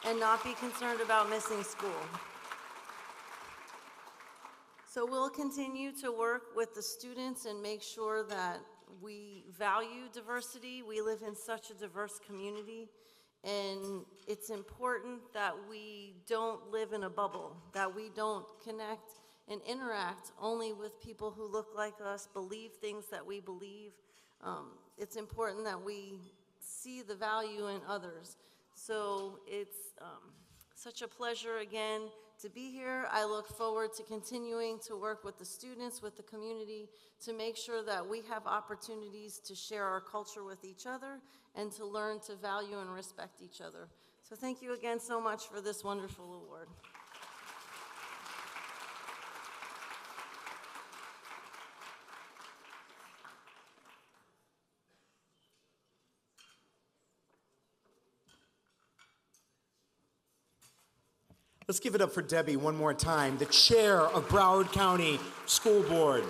and not be concerned about missing school. So we'll continue to work with the students and make sure that we value diversity. We live in such a diverse community, and it's important that we don't live in a bubble, that we don't connect and interact only with people who look like us, believe things that we believe. It's important that we see the value in others. So it's such a pleasure again to be here. I look forward to continuing to work with the students, with the community, to make sure that we have opportunities to share our culture with each other and to learn to value and respect each other. So thank you again so much for this wonderful award. Let's give it up for Debbie one more time, the chair of Broward County School Board.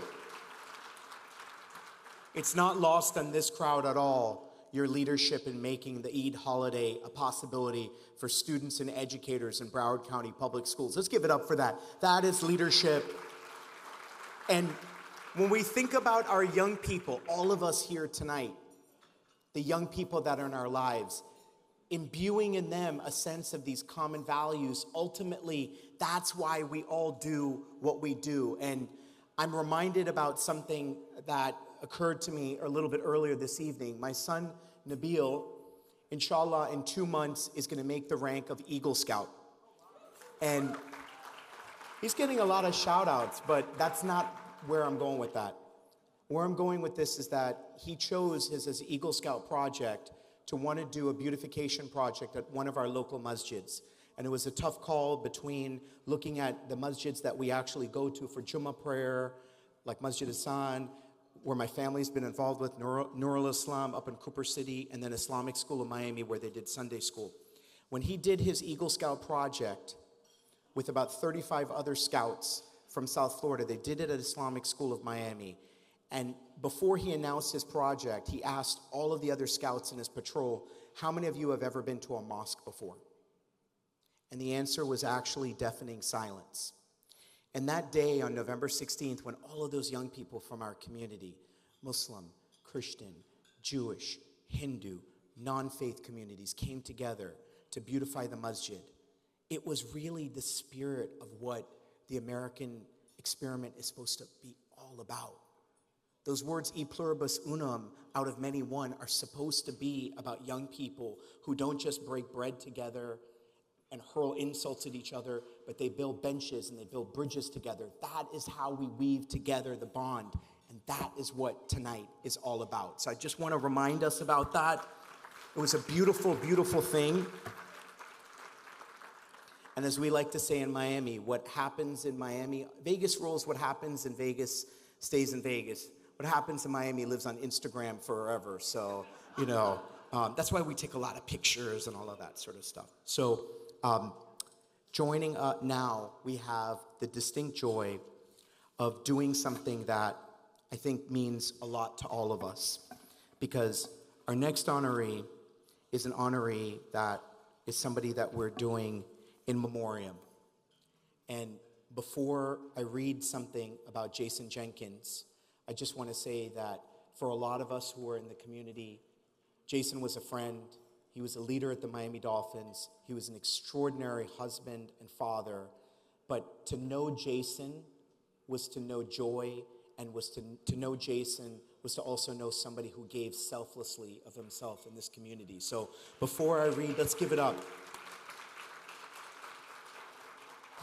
It's not lost on this crowd at all, your leadership in making the Eid holiday a possibility for students and educators in Broward County Public Schools. Let's give it up for that. That is leadership. And when we think about our young people, all of us here tonight, the young people that are in our lives, imbuing in them a sense of these common values, ultimately, that's why we all do what we do. And I'm reminded about something that occurred to me a little bit earlier this evening. My son, Nabil, inshallah, in 2 months, is going to make the rank of Eagle Scout. And he's getting a lot of shout outs, but that's not where I'm going with that. Where I'm going with this is that he chose his Eagle Scout project to want to do a beautification project at one of our local masjids. And it was a tough call between looking at the masjids that we actually go to for Jummah prayer, like Masjid Hassan, where my family's been involved with, Nur al-Islam up in Cooper City, and then Islamic School of Miami, where they did Sunday school. When he did his Eagle Scout project with about 35 other scouts from South Florida, they did it at Islamic School of Miami. And before he announced his project, he asked all of the other scouts in his patrol, how many of you have ever been to a mosque before? And the answer was actually deafening silence. And that day on November 16th, when all of those young people from our community, Muslim, Christian, Jewish, Hindu, non-faith communities came together to beautify the masjid, it was really the spirit of what the American experiment is supposed to be all about. Those words, e pluribus unum, out of many one, are supposed to be about young people who don't just break bread together and hurl insults at each other, but they build benches and they build bridges together. That is how we weave together the bond, and that is what tonight is all about. So I just want to remind us about that. It was a beautiful, beautiful thing. And as we like to say in Miami, what happens in Miami, Vegas rules, what happens in Vegas stays in Vegas. What happens in Miami lives on Instagram forever. So, that's why we take a lot of pictures and all of that sort of stuff. So, joining now, we have the distinct joy of doing something that I think means a lot to all of us. Because our next honoree is an honoree that is somebody that we're doing in memoriam. And before I read something about Jason Jenkins, I just want to say that for a lot of us who are in the community, Jason was a friend. He was a leader at the Miami Dolphins. He was an extraordinary husband and father. But to know Jason was to know joy, and was to know Jason was to also know somebody who gave selflessly of himself in this community. So before I read, let's give it up.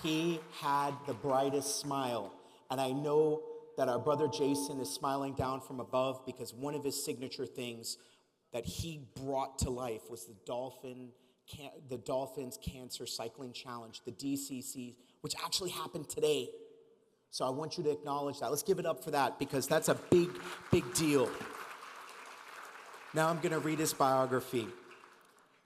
He had the brightest smile, and I know that our brother Jason is smiling down from above because one of his signature things that he brought to life was the Dolphins Cancer Cycling Challenge, the DCC, which actually happened today. So I want you to acknowledge that. Let's give it up for that because that's a big, big deal. Now I'm going to read his biography.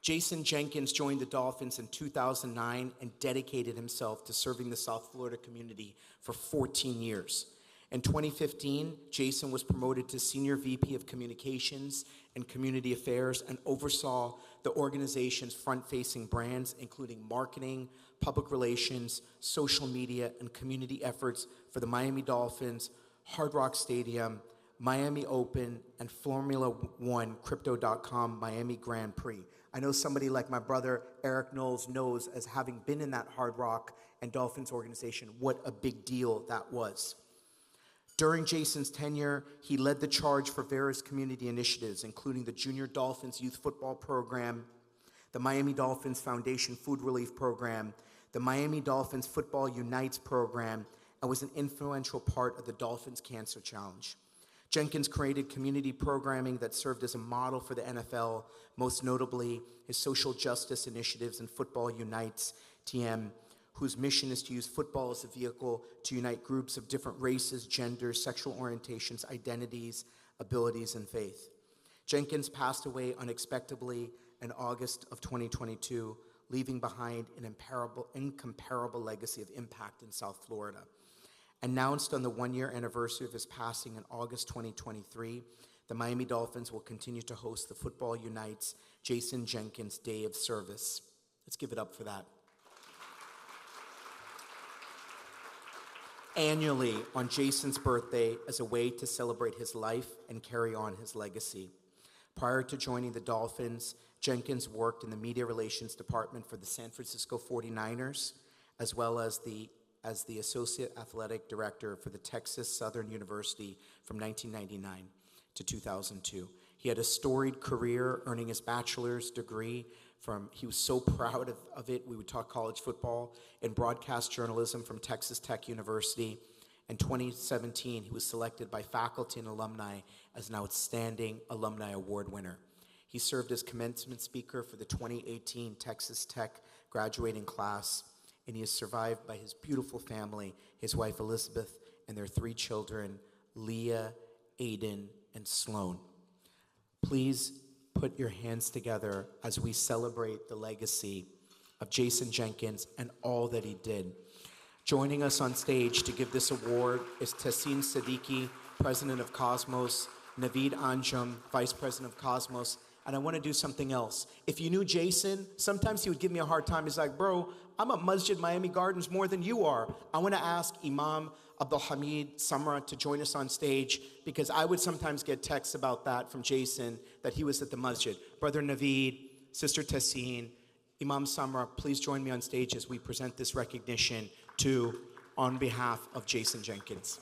Jason Jenkins joined the Dolphins in 2009 and dedicated himself to serving the South Florida community for 14 years. In 2015, Jason was promoted to Senior VP of Communications and Community Affairs and oversaw the organization's front-facing brands, including marketing, public relations, social media, and community efforts for the Miami Dolphins, Hard Rock Stadium, Miami Open, and Formula One Crypto.com Miami Grand Prix. I know somebody like my brother Eric Knowles knows, as having been in that Hard Rock and Dolphins organization, what a big deal that was. During Jason's tenure, he led the charge for various community initiatives, including the Junior Dolphins Youth Football Program, the Miami Dolphins Foundation Food Relief Program, the Miami Dolphins Football Unites Program, and was an influential part of the Dolphins Cancer Challenge. Jenkins created community programming that served as a model for the NFL, most notably his social justice initiatives and Football Unites, TM, whose mission is to use football as a vehicle to unite groups of different races, genders, sexual orientations, identities, abilities, and faith. Jenkins passed away unexpectedly in August of 2022, leaving behind an incomparable legacy of impact in South Florida. Announced on the one-year anniversary of his passing in August 2023, the Miami Dolphins will continue to host the Football Unites Jason Jenkins Day of Service. Let's give it up for that. Annually on Jason's birthday as a way to celebrate his life and carry on his legacy. Prior to joining the Dolphins, Jenkins worked in the media relations department for the San Francisco 49ers, as well as the associate athletic director for the Texas Southern University from 1999 to 2002. He had a storied career, earning his bachelor's degree he was so proud of it, we would talk college football, in broadcast journalism from Texas Tech University. In 2017, he was selected by faculty and alumni as an Outstanding Alumni Award winner. He served as commencement speaker for the 2018 Texas Tech graduating class, and he is survived by his beautiful family, his wife Elizabeth, and their 3 children, Leah, Aiden, and Sloan. Please put your hands together as we celebrate the legacy of Jason Jenkins and all that he did. Joining us on stage to give this award is Tassin Siddiqui, President of Cosmos, Naveed Anjum, Vice President of Cosmos, and I want to do something else. If you knew Jason, sometimes he would give me a hard time. He's like, bro, I'm at Masjid Miami Gardens more than you are. I want to ask Imam Abdulhamid Samra to join us on stage, because I would sometimes get texts about that from Jason, that he was at the masjid. Brother Naveed, Sister Tassin, Imam Samra, please join me on stage as we present this recognition on behalf of Jason Jenkins.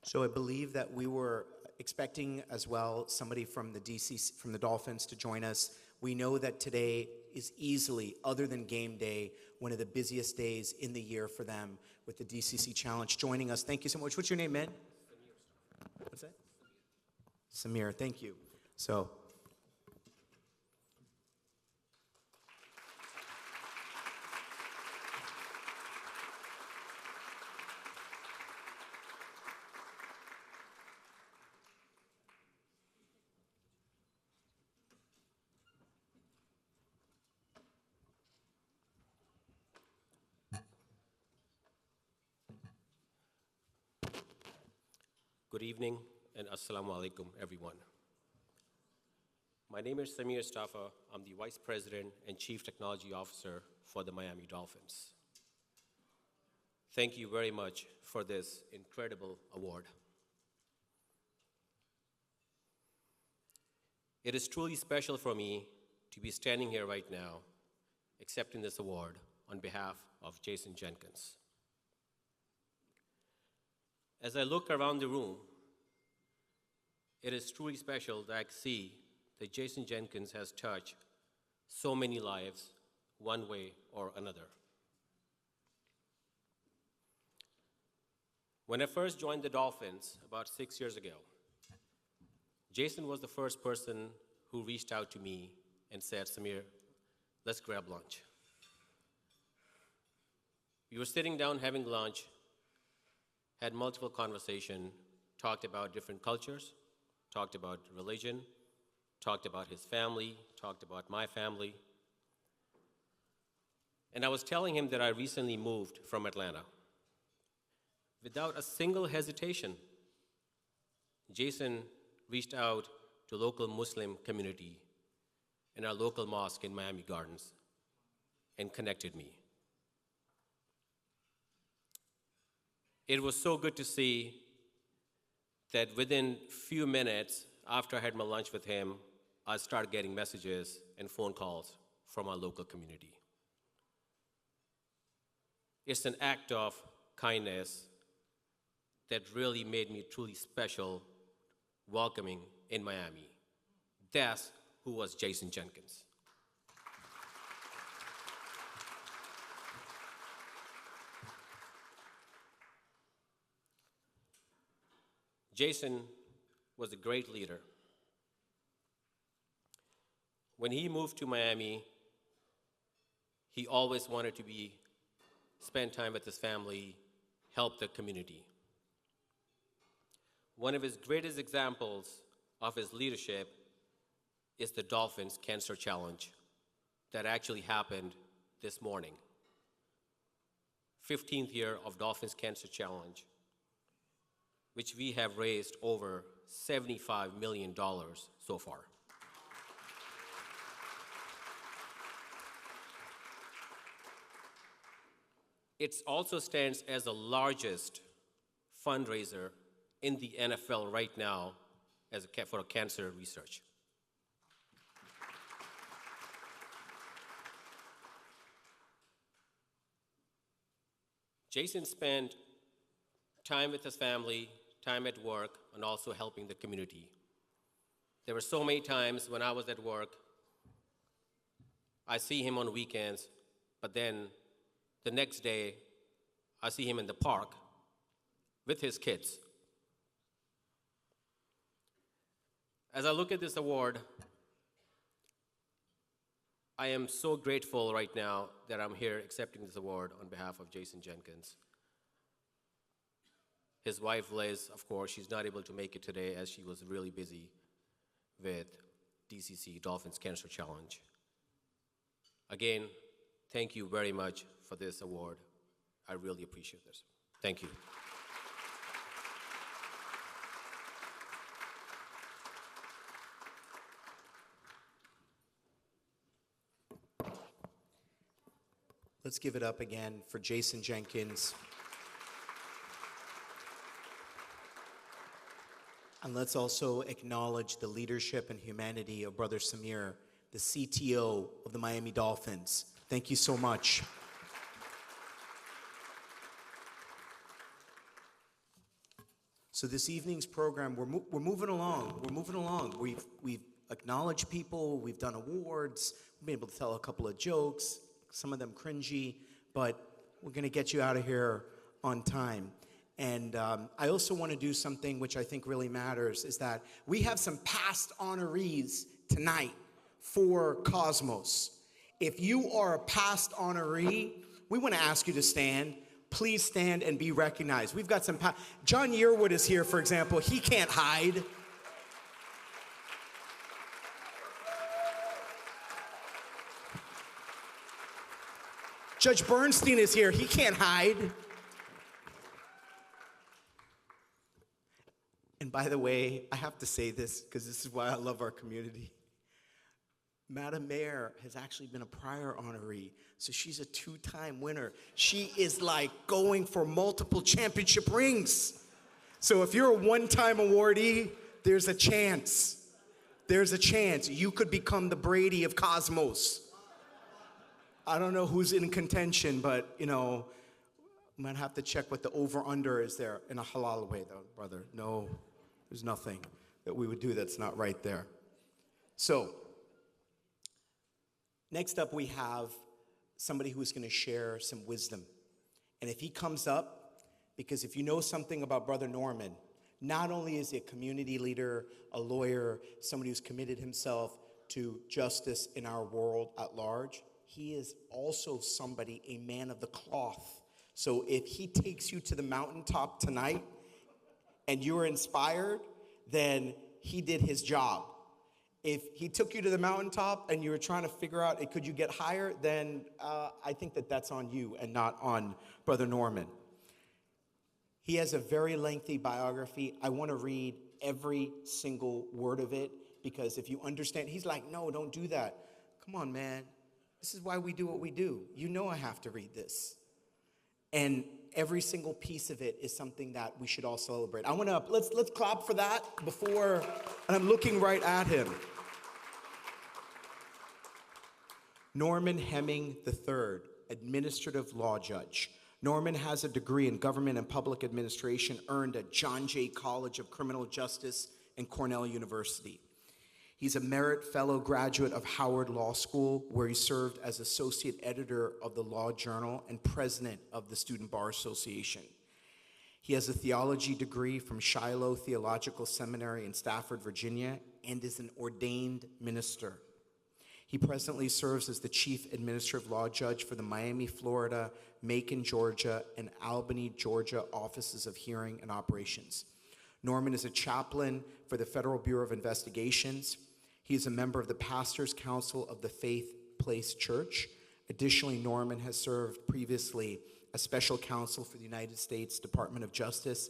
So I believe that we were expecting as well somebody from the Dolphins to join us. We know that today is easily, other than game day, one of the busiest days in the year for them with the DCC Challenge. Joining us, thank you so much. What's your name, man? What's that? Samir, thank you. So. Good evening and assalamu alaikum, everyone. My name is Samir Stafa. I'm the Vice President and Chief Technology Officer for the Miami Dolphins. Thank you very much for this incredible award. It is truly special for me to be standing here right now accepting this award on behalf of Jason Jenkins. As I look around the room, it is truly special that I see that Jason Jenkins has touched so many lives one way or another. When I first joined the Dolphins about 6 years ago, Jason was the first person who reached out to me and said, Samir, let's grab lunch. We were sitting down having lunch, had multiple conversations, talked about different cultures, talked about religion, talked about his family, talked about my family. And I was telling him that I recently moved from Atlanta. Without a single hesitation, Jason reached out to local Muslim community in our local mosque in Miami Gardens and connected me. It was so good to see that within few minutes after I had my lunch with him, I started getting messages and phone calls from our local community. It's an act of kindness that really made me truly special, welcoming in Miami. That's who was Jason Jenkins. Jason was a great leader. When he moved to Miami, he always wanted to spend time with his family, help the community. One of his greatest examples of his leadership is the Dolphins Cancer Challenge that actually happened this morning. 15th year of Dolphins Cancer Challenge, which we have raised over $75 million so far. It also stands as the largest fundraiser in the NFL right now for cancer research. Jason spent time with his family, time at work, and also helping the community. There were so many times when I was at work, I see him on weekends, but then the next day, I see him in the park with his kids. As I look at this award, I am so grateful right now that I'm here accepting this award on behalf of Jason Jenkins. His wife, Liz, of course, she's not able to make it today as she was really busy with DCC, Dolphins Cancer Challenge. Again, thank you very much for this award. I really appreciate this. Thank you. Let's give it up again for Jason Jenkins. And let's also acknowledge the leadership and humanity of Brother Samir, the CTO of the Miami Dolphins. Thank you so much. So this evening's program, we're moving along. We're moving along. We've acknowledged people. We've done awards. We've been able to tell a couple of jokes, some of them cringy, but we're going to get you out of here on time. And I also want to do something which I think really matters, is that we have some past honorees tonight for Cosmos. If you are a past honoree, we want to ask you to stand. Please stand and be recognized. We've got some John Yearwood is here, for example. He can't hide. Judge Bernstein is here. He can't hide. And by the way, I have to say this because this is why I love our community. Madam Mayor has actually been a prior honoree, so she's a two-time winner. She is like going for multiple championship rings. So if you're a one-time awardee, there's a chance. There's a chance you could become the Brady of Cosmos. I don't know who's in contention, but, you know, I might have to check what the over-under is there in a halal way, though, brother. No, there's nothing that we would do that's not right there. So, next up we have somebody who's going to share some wisdom. And if he comes up, because if you know something about Brother Norman, not only is he a community leader, a lawyer, somebody who's committed himself to justice in our world at large, he is also somebody, a man of the cloth. So if he takes you to the mountaintop tonight and you're inspired, then he did his job. If he took you to the mountaintop and you were trying to figure out, could you get higher, then I think that that's on you and not on Brother Norman. He has a very lengthy biography. I want to read every single word of it, because if you understand, he's like, no, don't do that. Come on, man. This is why we do what we do. You know I have to read this. And every single piece of it is something that we should all celebrate. I want to, let's clap for that before, and I'm looking right at him. Norman Hemming III, administrative law judge. Norman has a degree in government and public administration earned at John Jay College of Criminal Justice and Cornell University. He's a Merit Fellow graduate of Howard Law School, where he served as associate editor of the Law Journal and president of the Student Bar Association. He has a theology degree from Shiloh Theological Seminary in Stafford, Virginia, and is an ordained minister. He presently serves as the chief administrative law judge for the Miami, Florida, Macon, Georgia, and Albany, Georgia offices of hearing and operations. Norman is a chaplain for the Federal Bureau of Investigations. He is a member of the Pastors' Council of the Faith Place Church. Additionally, Norman has served previously as special counsel for the United States Department of Justice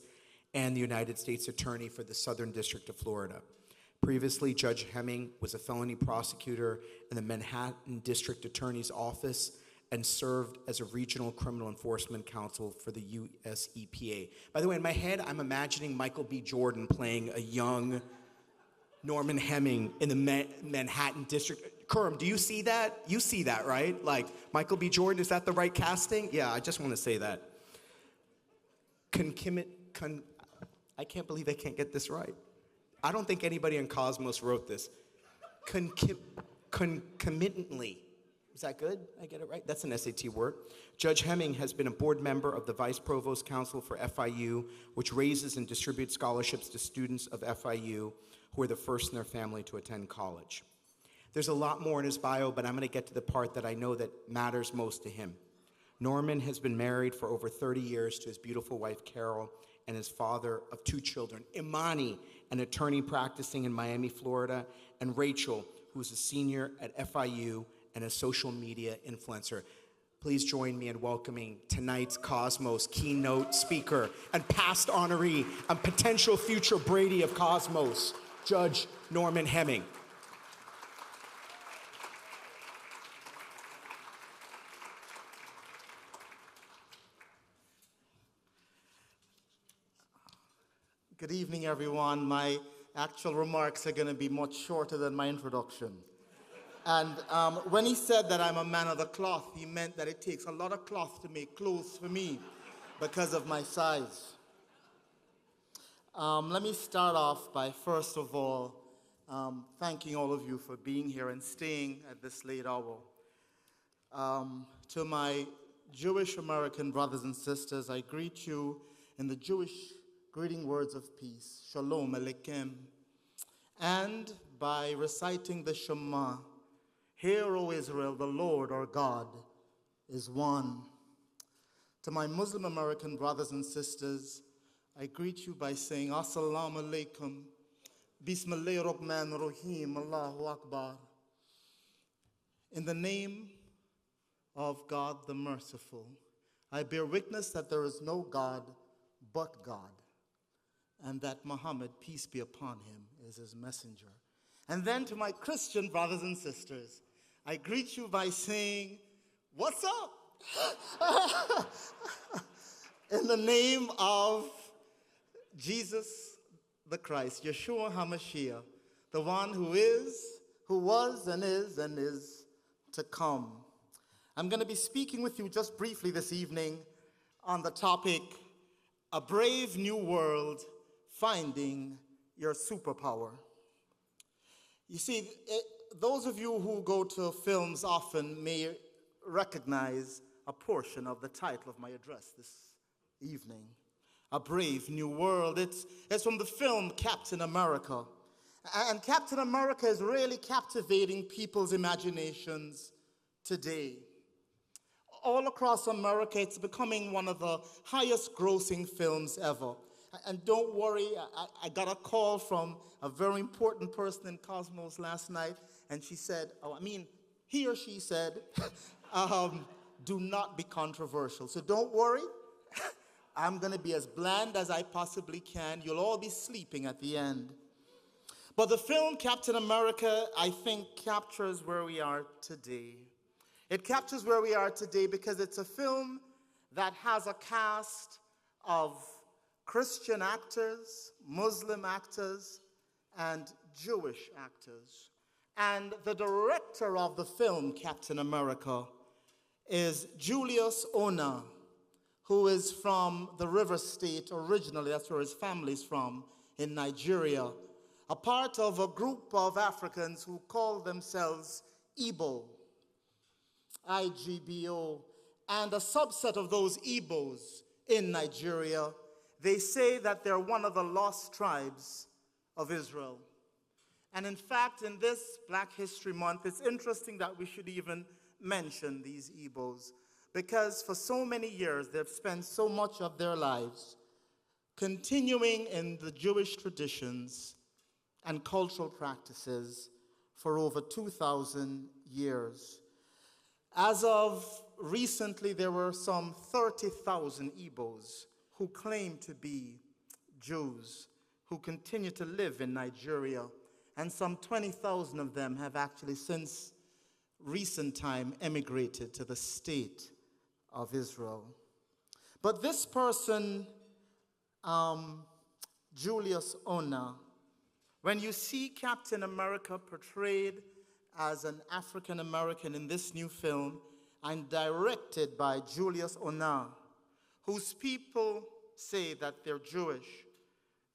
and the United States Attorney for the Southern District of Florida. Previously, Judge Hemming was a felony prosecutor in the Manhattan District Attorney's Office and served as a regional criminal enforcement counsel for the US EPA. By the way, in my head, I'm imagining Michael B. Jordan playing a young Norman Hemming in the Manhattan District. Kerm, do you see that? You see that, right? Like, Michael B. Jordan, is that the right casting? Yeah, I just want to say that. I can't believe I can't get this right. I don't think anybody in Cosmos wrote this. Concomitantly. Is that good? I get it right? That's an SAT word. Judge Hemming has been a board member of the Vice Provost Council for FIU, which raises and distributes scholarships to students of FIU who are the first in their family to attend college. There's a lot more in his bio, but I'm going to get to the part that I know that matters most to him. Norman has been married for over 30 years to his beautiful wife, Carol, and his father of 2 children, Imani, an attorney practicing in Miami, Florida, and Rachel, who's a senior at FIU and a social media influencer. Please join me in welcoming tonight's Cosmos keynote speaker and past honoree and potential future Brady of Cosmos, Judge Norman Hemming. Good evening, everyone. My actual remarks are going to be much shorter than my introduction. And when he said that I'm a man of the cloth, he meant that it takes a lot of cloth to make clothes for me because of my size. Let me start off by, first of all, thanking all of you for being here and staying at this late hour. To my Jewish American brothers and sisters, I greet you in the Jewish greeting words of peace, Shalom Aleichem, and by reciting the Shema, Hear, O Israel, the Lord our God is one. To my Muslim American brothers and sisters, I greet you by saying, Assalamu alaikum, Bismillahir Rahmanir Rahim, Allahu Akbar. In the name of God the Merciful, I bear witness that there is no God but God, and that Muhammad, peace be upon him, is his messenger. And then to my Christian brothers and sisters, I greet you by saying, what's up? In the name of Jesus the Christ, Yeshua HaMashiach, the one who is, who was, and is to come. I'm going to be speaking with you just briefly this evening on the topic, A Brave New World, Finding Your Superpower. You see, those of you who go to films often may recognize a portion of the title of my address this evening, A Brave New World. It's from the film Captain America. And Captain America is really captivating people's imaginations today. All across America, it's becoming one of the highest grossing films ever. And don't worry, I got a call from a very important person in Cosmos last night, and she said, he or she said, do not be controversial. So don't worry, I'm going to be as bland as I possibly can. You'll all be sleeping at the end. But the film Captain America, I think, captures where we are today. It captures where we are today because it's a film that has a cast of Christian actors, Muslim actors, and Jewish actors. And the director of the film, Captain America, is Julius Ona, who is from the River State originally, that's where his family's from, in Nigeria, a part of a group of Africans who call themselves Igbo, IGBO, and a subset of those Igbos in Nigeria. They say that they're one of the lost tribes of Israel. And in fact, in this Black History Month, it's interesting that we should even mention these Igbos, because for so many years, they've spent so much of their lives continuing in the Jewish traditions and cultural practices for over 2,000 years. As of recently, there were some 30,000 Igbos who claim to be Jews, who continue to live in Nigeria, and some 20,000 of them have actually since recent time emigrated to the state of Israel. But this person, Julius Ona, when you see Captain America portrayed as an African American in this new film and directed by Julius Ona, whose people say that they're Jewish,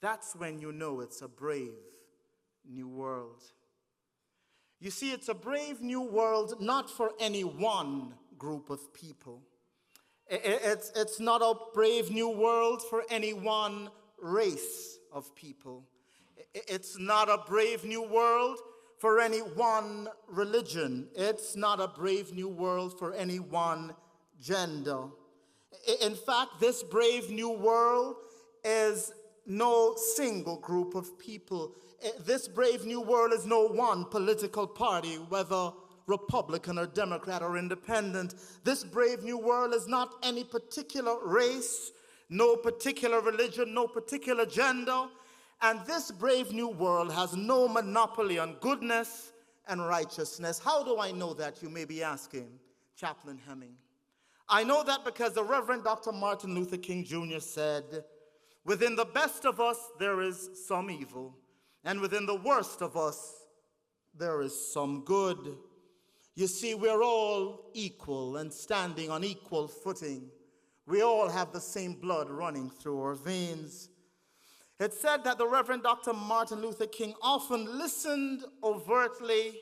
that's when you know it's a brave new world. You see, it's a brave new world not for any one group of people. It's not a brave new world for any one race of people. It's not a brave new world for any one religion. It's not a brave new world for any one gender. In fact, this brave new world is no single group of people. This brave new world is no one political party, whether Republican or Democrat or independent. This brave new world is not any particular race, no particular religion, no particular gender. And this brave new world has no monopoly on goodness and righteousness. How do I know that, you may be asking, Chaplain Hemming? I know that because the Reverend Dr. Martin Luther King Jr. said, "Within the best of us, there is some evil, and within the worst of us, there is some good." You see, we're all equal and standing on equal footing. We all have the same blood running through our veins. It's said that the Reverend Dr. Martin Luther King often listened overtly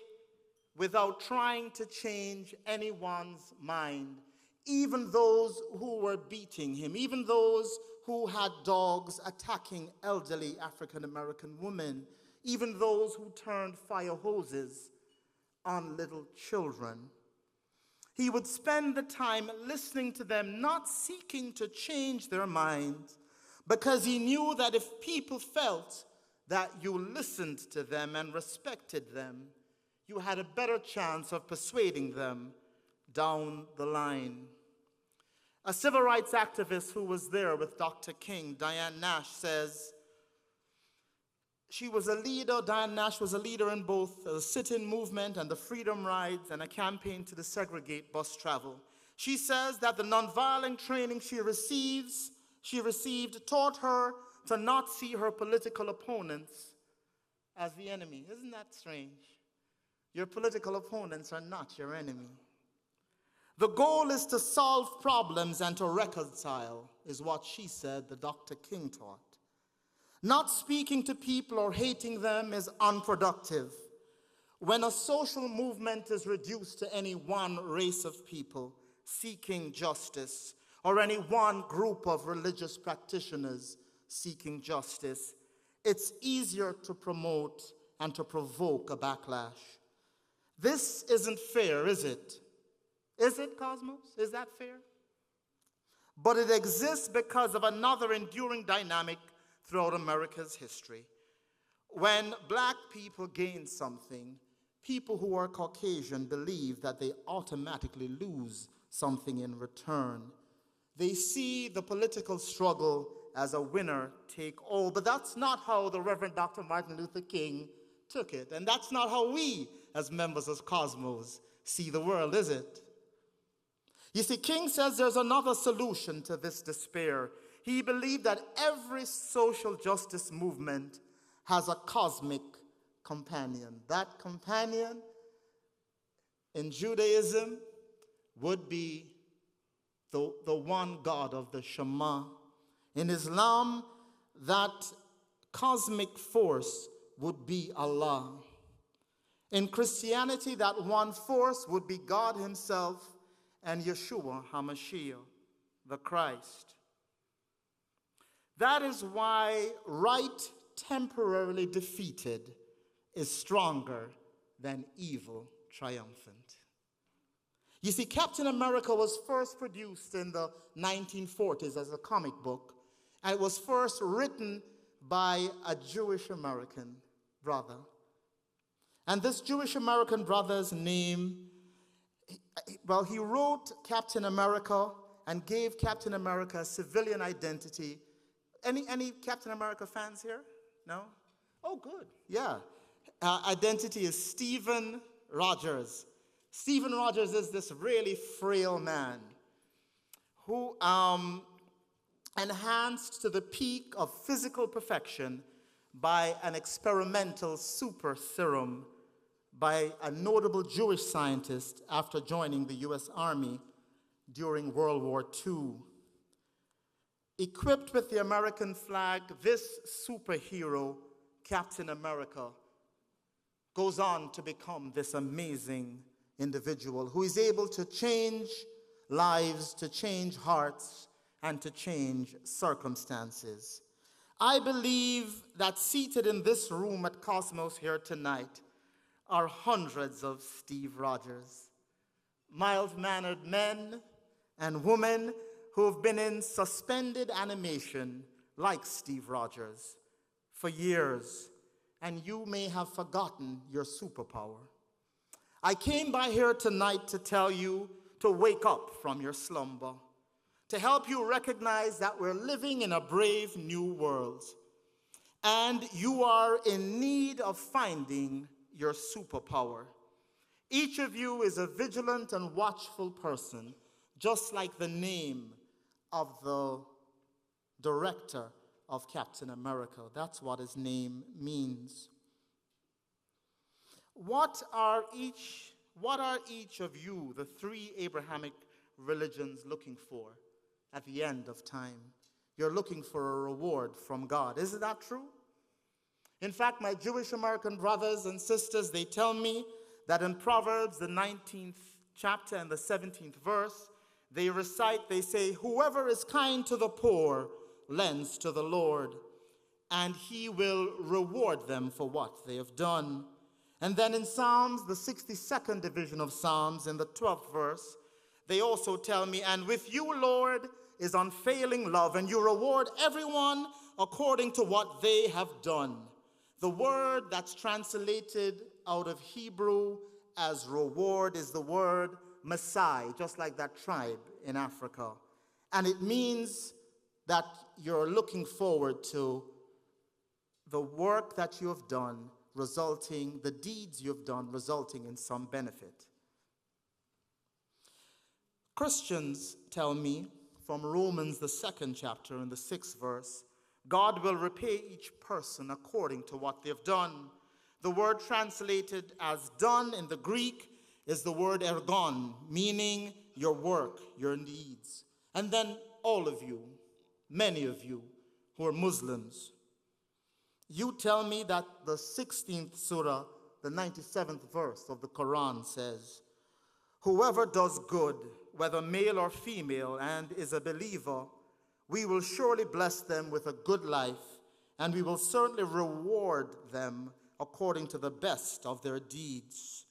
without trying to change anyone's mind, even those who were beating him, even those who had dogs attacking elderly African-American women, even those who turned fire hoses on little children. He would spend the time listening to them, not seeking to change their minds, because he knew that if people felt that you listened to them and respected them, you had a better chance of persuading them down the line. A civil rights activist who was there with Dr. King, Diane Nash, says she was a leader. Diane Nash was a leader in both the sit-in movement and the freedom rides and a campaign to desegregate bus travel. She says that the nonviolent training she received taught her to not see her political opponents as the enemy. Isn't that strange? Your political opponents are not your enemy. The goal is to solve problems and to reconcile, is what she said the Dr. King taught. Not speaking to people or hating them is unproductive. When a social movement is reduced to any one race of people seeking justice, or any one group of religious practitioners seeking justice, it's easier to promote and to provoke a backlash. This isn't fair, is it? Is it, Cosmos? Is that fair? But it exists because of another enduring dynamic throughout America's history. When black people gain something, people who are Caucasian believe that they automatically lose something in return. They see the political struggle as a winner take all, but that's not how the Reverend Dr. Martin Luther King took it, and that's not how we, as members of Cosmos, see the world, is it? You see, King says there's another solution to this despair. He believed that every social justice movement has a cosmic companion. That companion in Judaism would be the one God of the Shema. In Islam, that cosmic force would be Allah. In Christianity, that one force would be God himself and Yeshua HaMashiach, the Christ. That is why right temporarily defeated is stronger than evil triumphant. You see, Captain America was first produced in the 1940s as a comic book, and it was first written by a Jewish American brother. And this Jewish American brother's name, well, he wrote Captain America and gave Captain America a civilian identity. Any Captain America fans here? No? Oh, good. Yeah. Identity is Stephen Rogers. Stephen Rogers is this really frail man who, enhanced to the peak of physical perfection by an experimental super serum by a notable Jewish scientist after joining the U.S. Army during World War II. Equipped with the American flag, this superhero, Captain America, goes on to become this amazing individual who is able to change lives, to change hearts, and to change circumstances. I believe that seated in this room at Cosmos here tonight are hundreds of Steve Rogers, mild-mannered men and women who have been in suspended animation like Steve Rogers for years, and you may have forgotten your superpower. I came by here tonight to tell you to wake up from your slumber, to help you recognize that we're living in a brave new world, and you are in need of finding your superpower. Each of you is a vigilant and watchful person, just like the name of the director of Captain America. That's what his name means. What are each of you, the three Abrahamic religions, looking for at the end of time? You're looking for a reward from God. Isn't that true? In fact, my Jewish American brothers and sisters, they tell me that in Proverbs, the 19th chapter and the 17th verse, they recite, they say, whoever is kind to the poor lends to the Lord, and he will reward them for what they have done. And then in Psalms, the 62nd division of Psalms, in the 12th verse, they also tell me, and with you, Lord, is unfailing love, and you reward everyone according to what they have done. The word that's translated out of Hebrew as reward is the word Maasai, just like that tribe in Africa. And it means that you're looking forward to the work that you have done resulting, the deeds you have done resulting in some benefit. Christians tell me from Romans, the 2nd chapter and the 6th verse, God will repay each person according to what they have done. The word translated as done in the Greek is the word ergon, meaning your work, your deeds. And then all of you, many of you who are Muslims, you tell me that the 16th surah, the 97th verse of the Quran says, whoever does good, whether male or female, and is a believer, we will surely bless them with a good life, and we will certainly reward them according to the best of their deeds.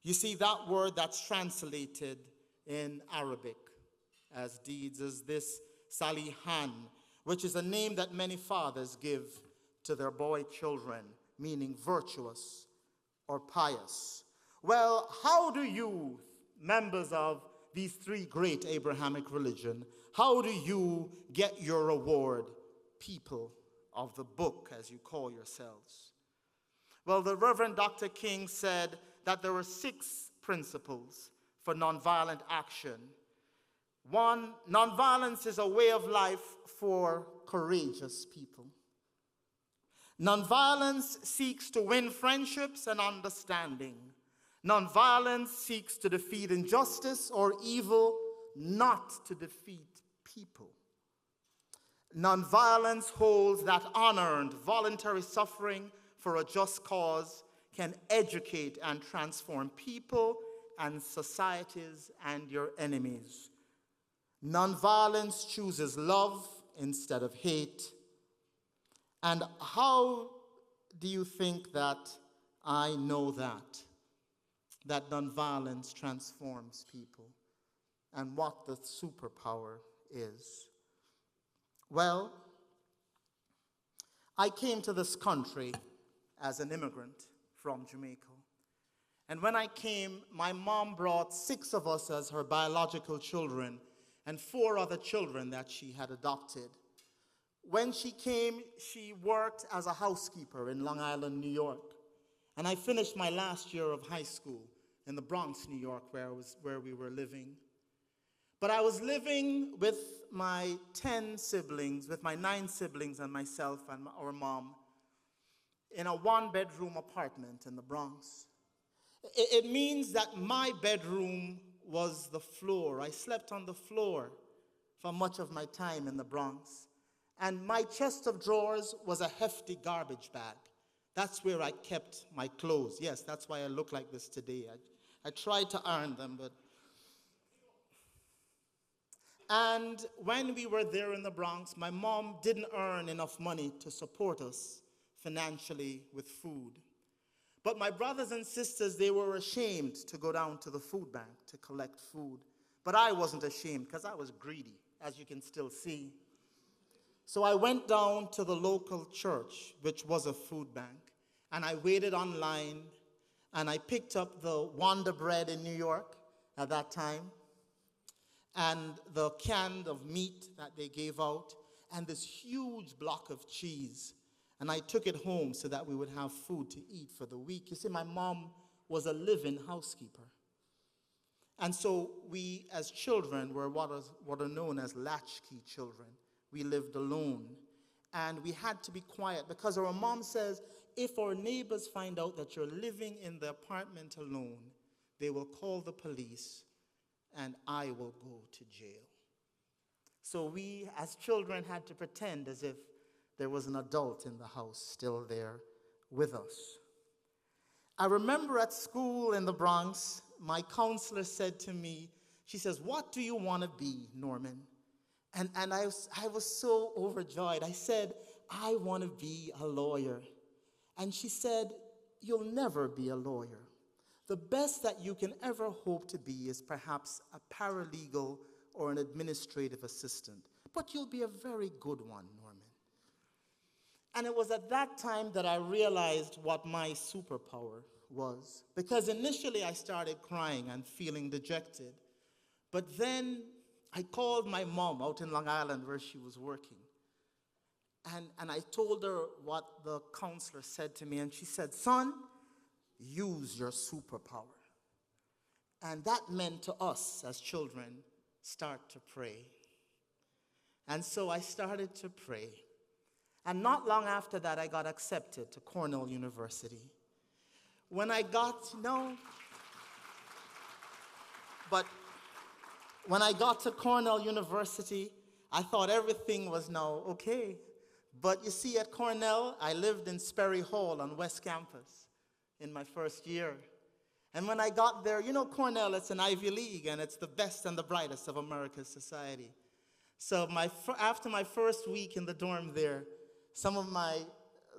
You see, that word that's translated in Arabic as deeds is this Salihan, which is a name that many fathers give to their boy children, meaning virtuous or pious. Well, how do you, members of these three great Abrahamic religion, how do you get your reward, people of the book, as you call yourselves? Well, the Reverend Dr. King said that there were 6 principles for nonviolent action. 1, nonviolence is a way of life for courageous people. Nonviolence seeks to win friendships and understanding. Nonviolence seeks to defeat injustice or evil, not to defeat people. Nonviolence holds that unearned voluntary suffering for a just cause can educate and transform people and societies and your enemies. Nonviolence chooses love instead of hate. And how do you think that I know that nonviolence transforms people and what the superpower is? Well, I came to this country as an immigrant from Jamaica. And when I came, my mom brought 6 of us as her biological children and 4 other children that she had adopted. When she came, she worked as a housekeeper in Long Island, New York. And I finished my last year of high school in the Bronx, New York, where we were living. But I was living with my 10 siblings, with my 9 siblings and myself and our mom, in a 1-bedroom apartment in the Bronx. It means that my bedroom was the floor. I slept on the floor for much of my time in the Bronx. And my chest of drawers was a hefty garbage bag. That's where I kept my clothes. Yes, that's why I look like this today. I tried to iron them, but... And when we were there in the Bronx, my mom didn't earn enough money to support us financially with food. But my brothers and sisters, they were ashamed to go down to the food bank to collect food. But I wasn't ashamed because I was greedy, as you can still see. So I went down to the local church, which was a food bank, and I waited online, and I picked up the Wonder Bread in New York at that time, and the can of meat that they gave out, and this huge block of cheese. And I took it home so that we would have food to eat for the week. You see, my mom was a live-in housekeeper. And so we, as children, were what are known as latchkey children. We lived alone. And we had to be quiet because our mom says, if our neighbors find out that you're living in the apartment alone, they will call the police and I will go to jail. So we, as children, had to pretend as if there was an adult in the house still there with us. I remember at school in the Bronx, my counselor said to me, she says, "What do you want to be, Norman?" And I was so overjoyed. I said, "I want to be a lawyer." And she said, "You'll never be a lawyer. The best that you can ever hope to be is perhaps a paralegal or an administrative assistant. But you'll be a very good one, Norman." And it was at that time that I realized what my superpower was. Because initially I started crying and feeling dejected. But then I called my mom out in Long Island where she was working. And I told her what the counselor said to me. And she said, "Son, use your superpower." And that meant to us as children, start to pray. And so I started to pray. And not long after that, I got accepted to Cornell University. When I got to Cornell University, I thought everything was now okay. But you see, at Cornell, I lived in Sperry Hall on West Campus in my first year. And when I got there, you know, Cornell, it's an Ivy League, and it's the best and the brightest of America's society. So after my first week in the dorm there, some of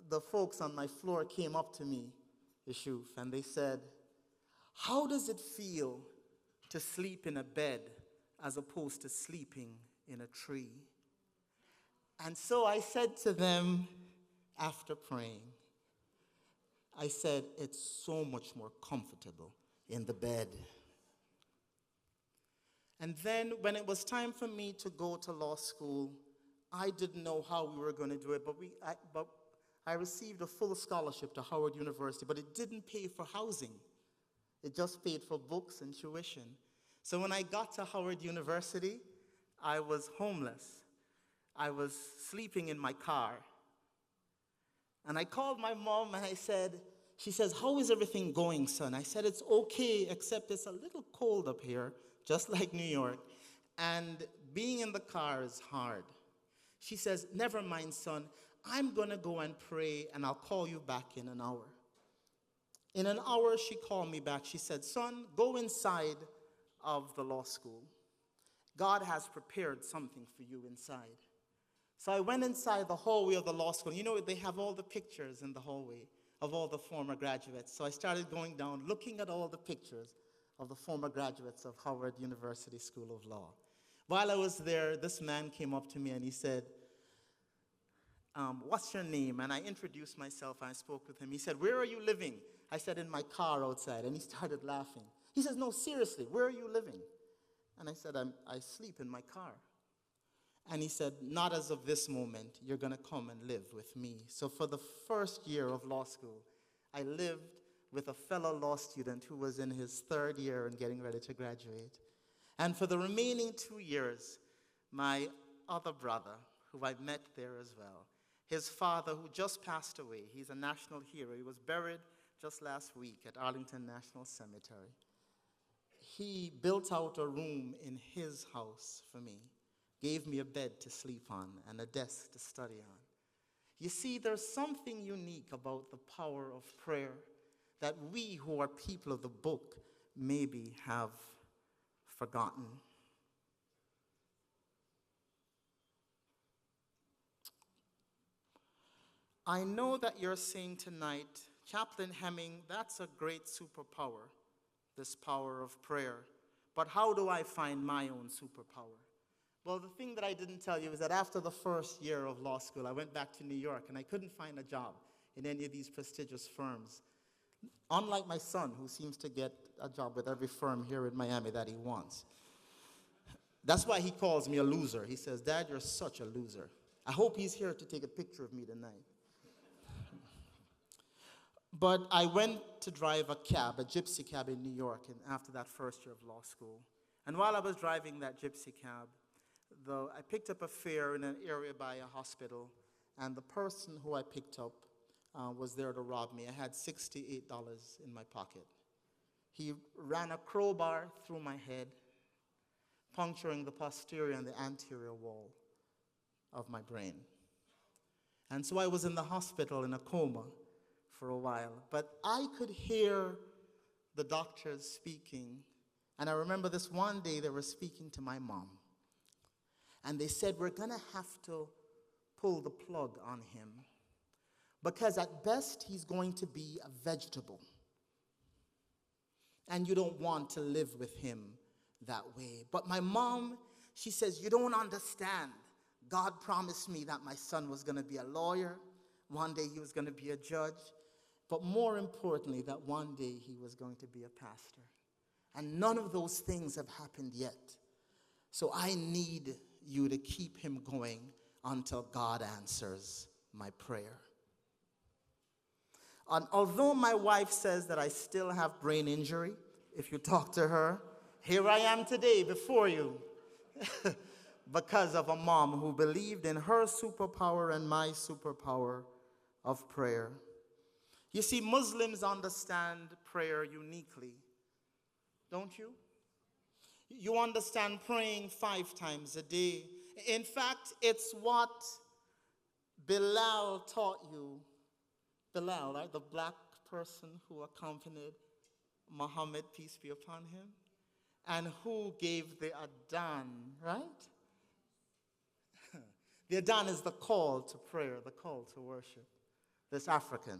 the folks on my floor came up to me, Yeshuf, and they said, how does it feel to sleep in a bed as opposed to sleeping in a tree? And so I said to them after praying, I said, it's so much more comfortable in the bed. And then when it was time for me to go to law school, I didn't know how we were going to do it, but I received a full scholarship to Howard University, but it didn't pay for housing. It just paid for books and tuition. So when I got to Howard University, I was homeless. I was sleeping in my car. And I called my mom and I said, she says, how is everything going, son? I said, it's okay, except it's a little cold up here, just like New York. And being in the car is hard. She says, never mind, son. I'm going to go and pray, and I'll call you back in an hour. In an hour, she called me back. She said, son, go inside of the law school. God has prepared something for you inside. So I went inside the hallway of the law school. You know, they have all the pictures in the hallway of all the former graduates. So I started going down, looking at all the pictures of the former graduates of Howard University School of Law. While I was there, this man came up to me and he said, what's your name? And I introduced myself and I spoke with him. He said, where are you living? I said, in my car outside. And he started laughing. He says, no, seriously, where are you living? And I said, I sleep in my car. And he said, not as of this moment. You're going to come and live with me. So for the first year of law school, I lived with a fellow law student who was in his third year and getting ready to graduate. And for the remaining 2 years, my other brother, who I met there as well, his father, who just passed away, he's a national hero. He was buried just last week at Arlington National Cemetery. He built out a room in his house for me, gave me a bed to sleep on and a desk to study on. You see, there's something unique about the power of prayer that we who are people of the book maybe have forgotten. I know that you're saying tonight, Chaplain Hemming, that's a great superpower, this power of prayer. But how do I find my own superpower? Well, the thing that I didn't tell you is that after the first year of law school, I went back to New York and I couldn't find a job in any of these prestigious firms. Unlike my son, who seems to get a job with every firm here in Miami that he wants. That's why he calls me a loser. He says, Dad, you're such a loser. I hope he's here to take a picture of me tonight. But I went to drive a cab, a gypsy cab in New York, and after that first year of law school. And while I was driving that gypsy cab, I picked up a fare in an area by a hospital, and the person who I picked up was there to rob me. I had $68 in my pocket. He ran a crowbar through my head, puncturing the posterior and the anterior wall of my brain. And so I was in the hospital in a coma for a while, but I could hear the doctors speaking. And I remember this one day they were speaking to my mom. And they said, we're going to have to pull the plug on him because at best he's going to be a vegetable. And you don't want to live with him that way. But my mom, she says, you don't understand. God promised me that my son was going to be a lawyer. One day he was going to be a judge. But more importantly, that one day he was going to be a pastor. And none of those things have happened yet. So I need you to keep him going until God answers my prayer. And although my wife says that I still have brain injury, if you talk to her, here I am today before you because of a mom who believed in her superpower and my superpower of prayer. You see, Muslims understand prayer uniquely, don't you? You understand praying 5 times a day. In fact, it's what Bilal taught you. Bilal, right? The black person who accompanied Muhammad, peace be upon him, and who gave the adhan, right? The adhan is the call to prayer, the call to worship. this African.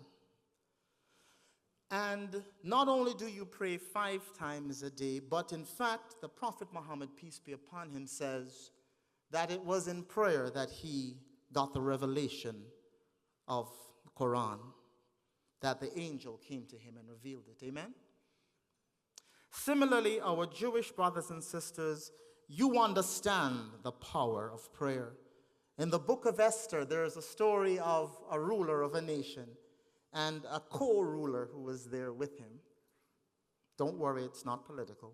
And not only do you pray 5 times a day, but in fact, the Prophet Muhammad, peace be upon him, says that it was in prayer that he got the revelation of the Quran, that the angel came to him and revealed it. Amen? Similarly, our Jewish brothers and sisters, you understand the power of prayer. In the book of Esther, there is a story of a ruler of a nation and a co-ruler who was there with him. Don't worry, it's not political.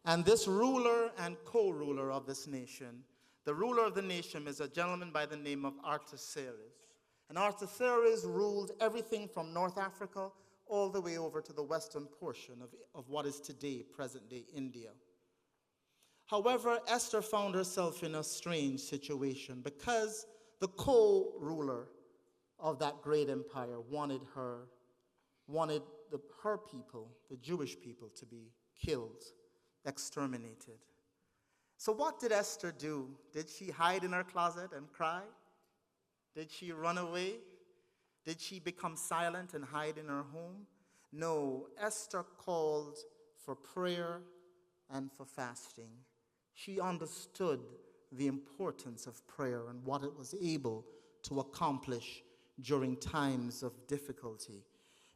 And this ruler and co-ruler of this nation, the ruler of the nation is a gentleman by the name of Artaxerxes. And Artaxerxes ruled everything from North Africa all the way over to the western portion of what is today, present-day India. However, Esther found herself in a strange situation because the co-ruler of that great empire wanted her people, the Jewish people, to be killed, exterminated. So what did Esther do? Did she hide in her closet and cry? Did she run away? Did she become silent and hide in her home? No, Esther called for prayer and for fasting. She understood the importance of prayer and what it was able to accomplish during times of difficulty,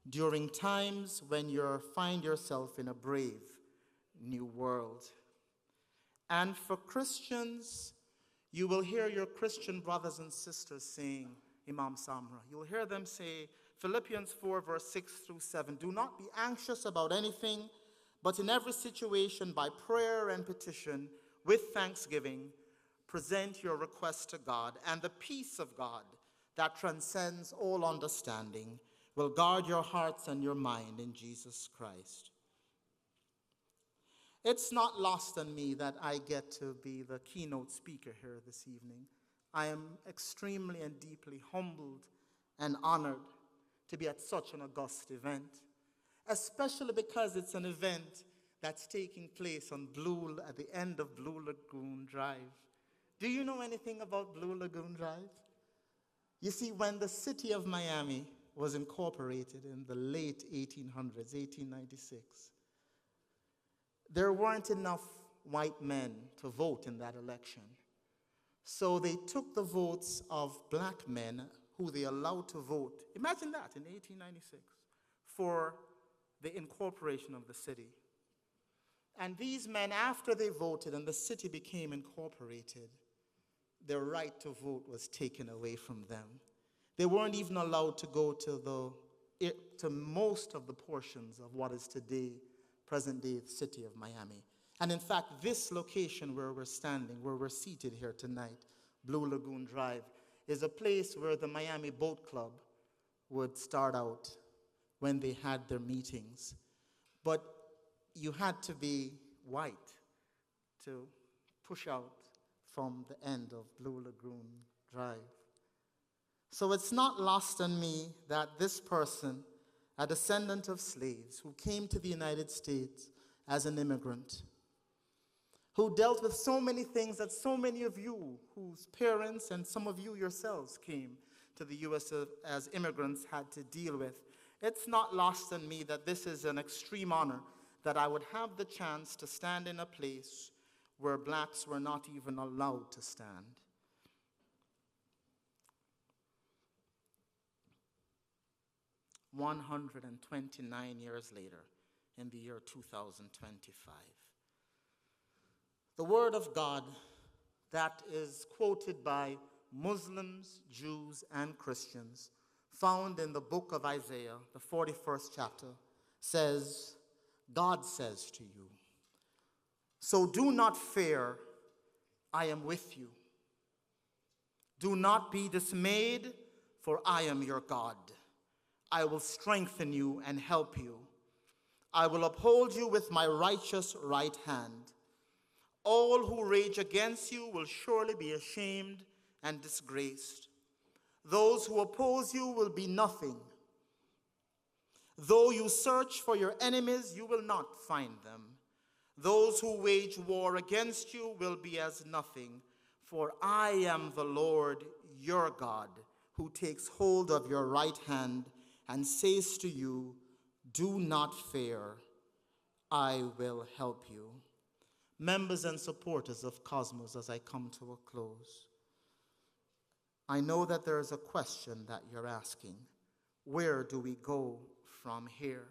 during times when you find yourself in a brave new world. And for Christians, you will hear your Christian brothers and sisters saying, Imam Samra, you'll hear them say, Philippians 4, verse 6 through 7, do not be anxious about anything, but in every situation by prayer and petition, with thanksgiving, present your request to God, and the peace of God that transcends all understanding will guard your hearts and your mind in Jesus Christ. It's not lost on me that I get to be the keynote speaker here this evening. I am extremely and deeply humbled and honored to be at such an august event, especially because it's an event that's taking place at the end of Blue Lagoon Drive. Do you know anything about Blue Lagoon Drive? You see, when the city of Miami was incorporated in the late 1800s, 1896, there weren't enough white men to vote in that election. So they took the votes of black men who they allowed to vote, imagine that, in 1896, for the incorporation of the city. And these men, after they voted and the city became incorporated, their right to vote was taken away from them. They weren't even allowed to go to most of the portions of what is today, present-day city of Miami. And in fact, this location where we're standing, where we're seated here tonight, Blue Lagoon Drive, is a place where the Miami Boat Club would start out when they had their meetings. But you had to be white to push out from the end of Blue Lagoon Drive. So it's not lost on me that this person, a descendant of slaves who came to the United States as an immigrant, who dealt with so many things that so many of you whose parents and some of you yourselves came to the U.S. as immigrants had to deal with. It's not lost on me that this is an extreme honor that I would have the chance to stand in a place where blacks were not even allowed to stand. "129 years later, in the year 2025. The word of God that is quoted by Muslims, Jews, and Christians, found in the book of Isaiah, the 41st chapter, says, God says to you, so do not fear, I am with you. Do not be dismayed, for I am your God. I will strengthen you and help you. I will uphold you with my righteous right hand. All who rage against you will surely be ashamed and disgraced. Those who oppose you will be nothing. Though you search for your enemies, you will not find them. Those who wage war against you will be as nothing, for I am the Lord your God, who takes hold of your right hand and says to you, "Do not fear, I will help you." Members and supporters of Cosmos, as I come to a close, I know that there is a question that you're asking. Where do we go from here?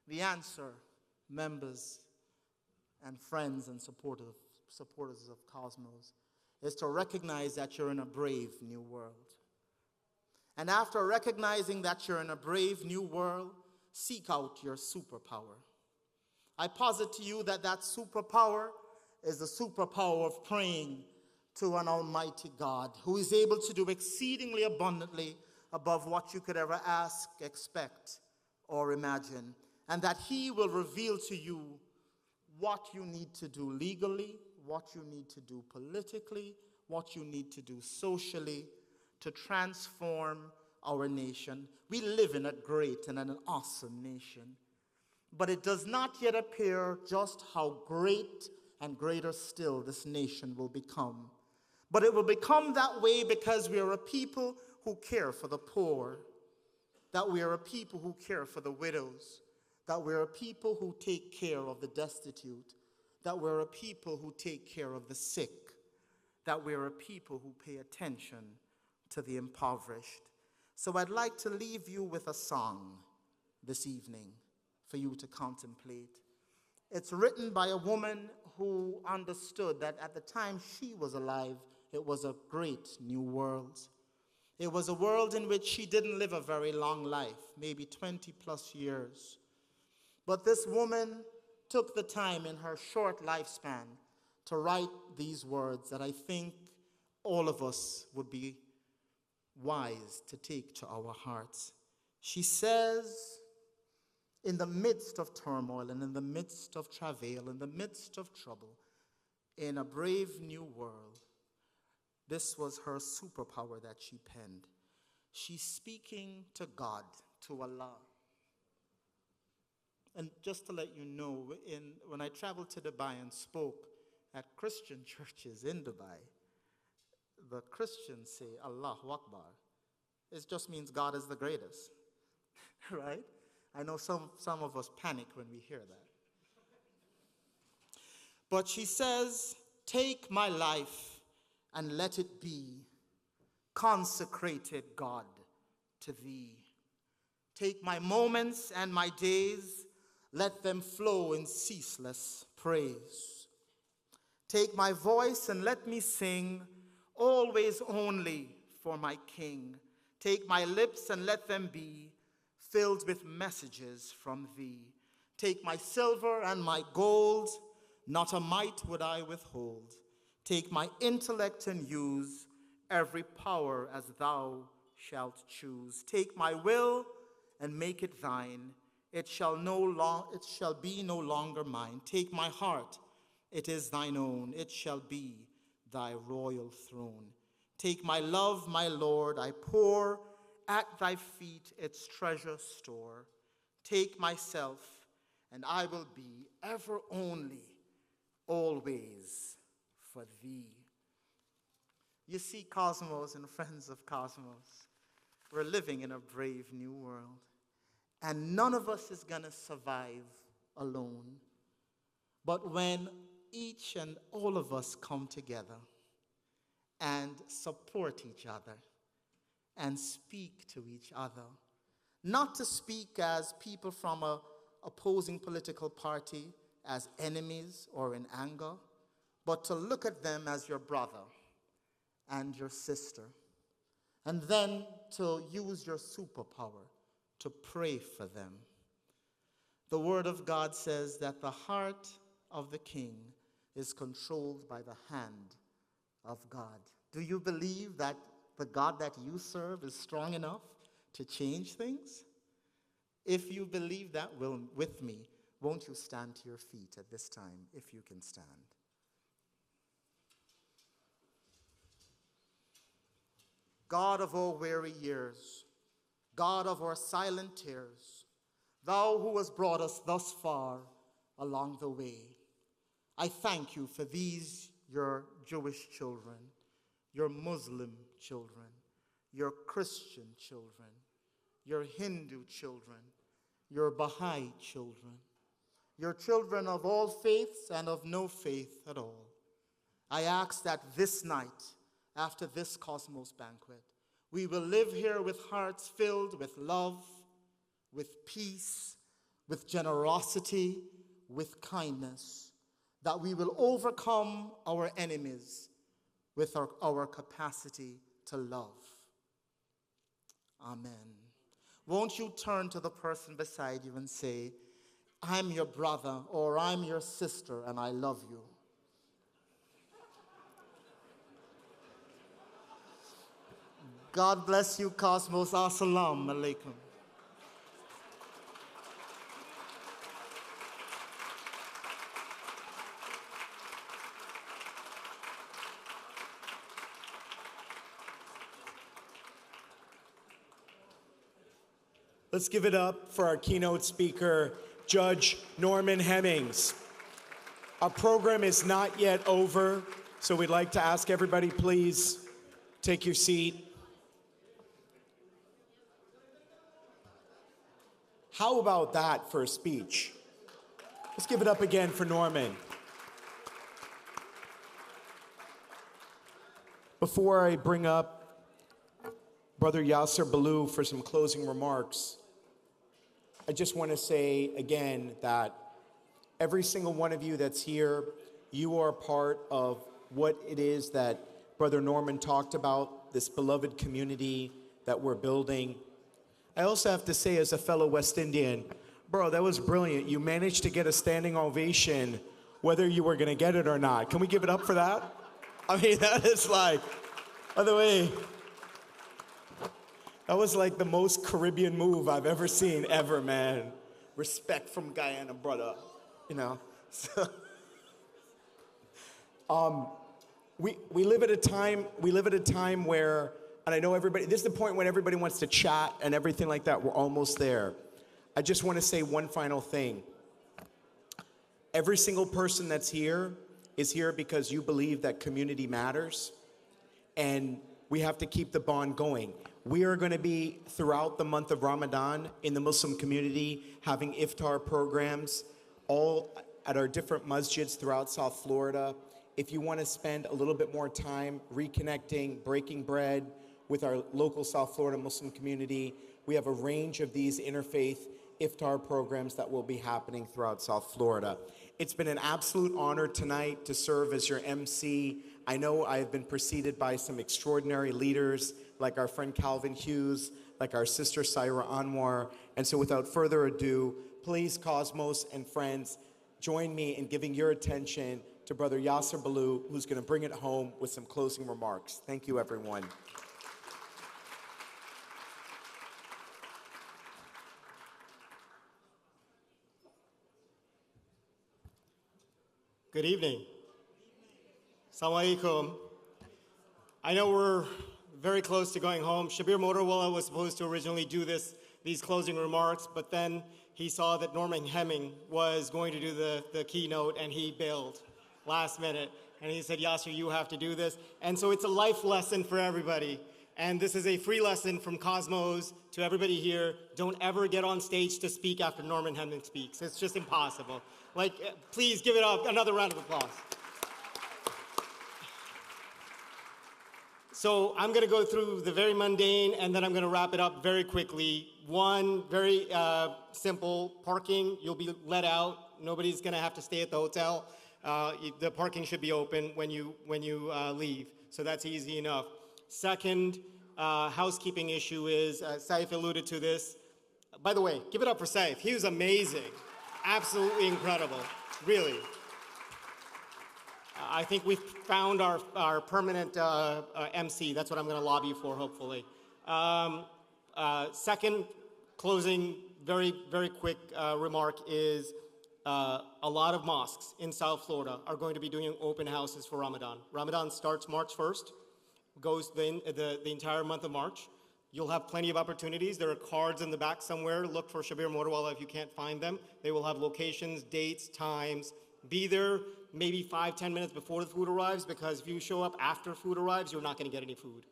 The answer, members and friends and supporters of Cosmos, is to recognize that you're in a brave new world. And after recognizing that you're in a brave new world, seek out your superpower. I posit to you that that superpower is the superpower of praying to an almighty God who is able to do exceedingly abundantly above what you could ever ask, expect, or imagine, and that he will reveal to you what you need to do legally, what you need to do politically, what you need to do socially to transform our nation. We live in a great and an awesome nation, but it does not yet appear just how great and greater still this nation will become. But it will become that way because we are a people who care for the poor, that we are a people who care for the widows, that we are a people who take care of the destitute, that we're a people who take care of the sick, that we're a people who pay attention to the impoverished. So I'd like to leave you with a song this evening for you to contemplate. It's written by a woman who understood that at the time she was alive, it was a great new world. It was a world in which she didn't live a very long life, maybe 20 plus years. But this woman took the time in her short lifespan to write these words that I think all of us would be wise to take to our hearts. She says, in the midst of turmoil and in the midst of travail, in the midst of trouble, in a brave new world, this was her superpower that she penned. She's speaking to God, to Allah. And just to let you know, when I traveled to Dubai and spoke at Christian churches in Dubai, the Christians say Allahu Akbar. It just means God is the greatest, right? I know some of us panic when we hear that. But she says, "Take my life and let it be consecrated, God, to thee. Take my moments and my days, let them flow in ceaseless praise. Take my voice and let me sing, always only for my King. Take my lips and let them be filled with messages from thee. Take my silver and my gold, not a mite would I withhold. Take my intellect and use every power as thou shalt choose. Take my will and make it thine. It shall be no longer mine. Take my heart, it is thine own. It shall be thy royal throne. Take my love, my Lord, I pour at thy feet its treasure store. Take myself, and I will be ever only, always for thee." You see, Cosmos and friends of Cosmos, we're living in a brave new world, and none of us is going to survive alone. But when each and all of us come together and support each other and speak to each other, not to speak as people from an opposing political party, as enemies or in anger, but to look at them as your brother and your sister, and then to use your superpower to pray for them. The Word of God says that the heart of the king is controlled by the hand of God. Do you believe that the God that you serve is strong enough to change things? If you believe that with me, won't you stand to your feet at this time, if you can stand? God of all weary years, God of our silent tears, thou who hast brought us thus far along the way, I thank you for these, your Jewish children, your Muslim children, your Christian children, your Hindu children, your Baha'i children, your children of all faiths and of no faith at all. I ask that this night, after this Cosmos banquet, we will live here with hearts filled with love, with peace, with generosity, with kindness, that we will overcome our enemies with our capacity to love. Amen. Won't you turn to the person beside you and say, I'm your brother or I'm your sister and I love you. God bless you, Cosmos. Assalamu alaikum. Let's give it up for our keynote speaker, Judge Norman Hemmings. Our program is not yet over, so we'd like to ask everybody, please take your seat. How about that for a speech? Let's give it up again for Norman. Before I bring up Brother Yasser Ballou for some closing remarks, I just want to say again that every single one of you that's here, you are part of what it is that Brother Norman talked about, this beloved community that we're building. I also have to say, as a fellow West Indian, bro, that was brilliant. You managed to get a standing ovation whether you were going to get it or not. Can we give it up for that? I mean, that is like, by the way, that was like the most Caribbean move I've ever seen, ever, man. Respect from Guyana, brother, you know. So, we live at a time where, and I know everybody, this is the point when everybody wants to chat and everything like that. We're almost there. I just want to say one final thing. Every single person that's here is here because you believe that community matters, and we have to keep the bond going. We are going to be, throughout the month of Ramadan, in the Muslim community, having iftar programs, all at our different masjids throughout South Florida. If you want to spend a little bit more time reconnecting, breaking bread with our local South Florida Muslim community, we have a range of these interfaith iftar programs that will be happening throughout South Florida. It's been an absolute honor tonight to serve as your MC. I know I have been preceded by some extraordinary leaders like our friend Calvin Hughes, like our sister Syra Anwar. And so without further ado, please, Cosmos and friends, join me in giving your attention to Brother Yasser Ballou, who's going to bring it home with some closing remarks. Thank you, everyone. Good evening. Assalamu alaikum. I know we're very close to going home. Shabir Motorola was supposed to originally do these closing remarks, but then he saw that Norman Hemming was going to do the keynote, and he bailed last minute. And he said, Yasser, you have to do this. And so it's a life lesson for everybody. And this is a free lesson from Cosmos to everybody here. Don't ever get on stage to speak after Norman Hemming speaks. It's just impossible. Like, please give it up, another round of applause. So I'm going to go through the very mundane, and then I'm going to wrap it up very quickly. One, very simple, parking. You'll be let out. Nobody's going to have to stay at the hotel. The parking should be open when you leave. So that's easy enough. Second, housekeeping issue is, Saif alluded to this. By the way, give it up for Saif. He was amazing. Absolutely incredible. Really. I think we've found our permanent MC. That's what I'm going to lobby for, hopefully. Second, closing, very, very quick remark is a lot of mosques in South Florida are going to be doing open houses for Ramadan. Ramadan starts March 1st, goes the entire month of March. You'll have plenty of opportunities. There are cards in the back somewhere. Look for Shabir Motorola if you can't find them. They will have locations, dates, times. Be there maybe 5-10 minutes before the food arrives, because if you show up after food arrives, you're not going to get any food.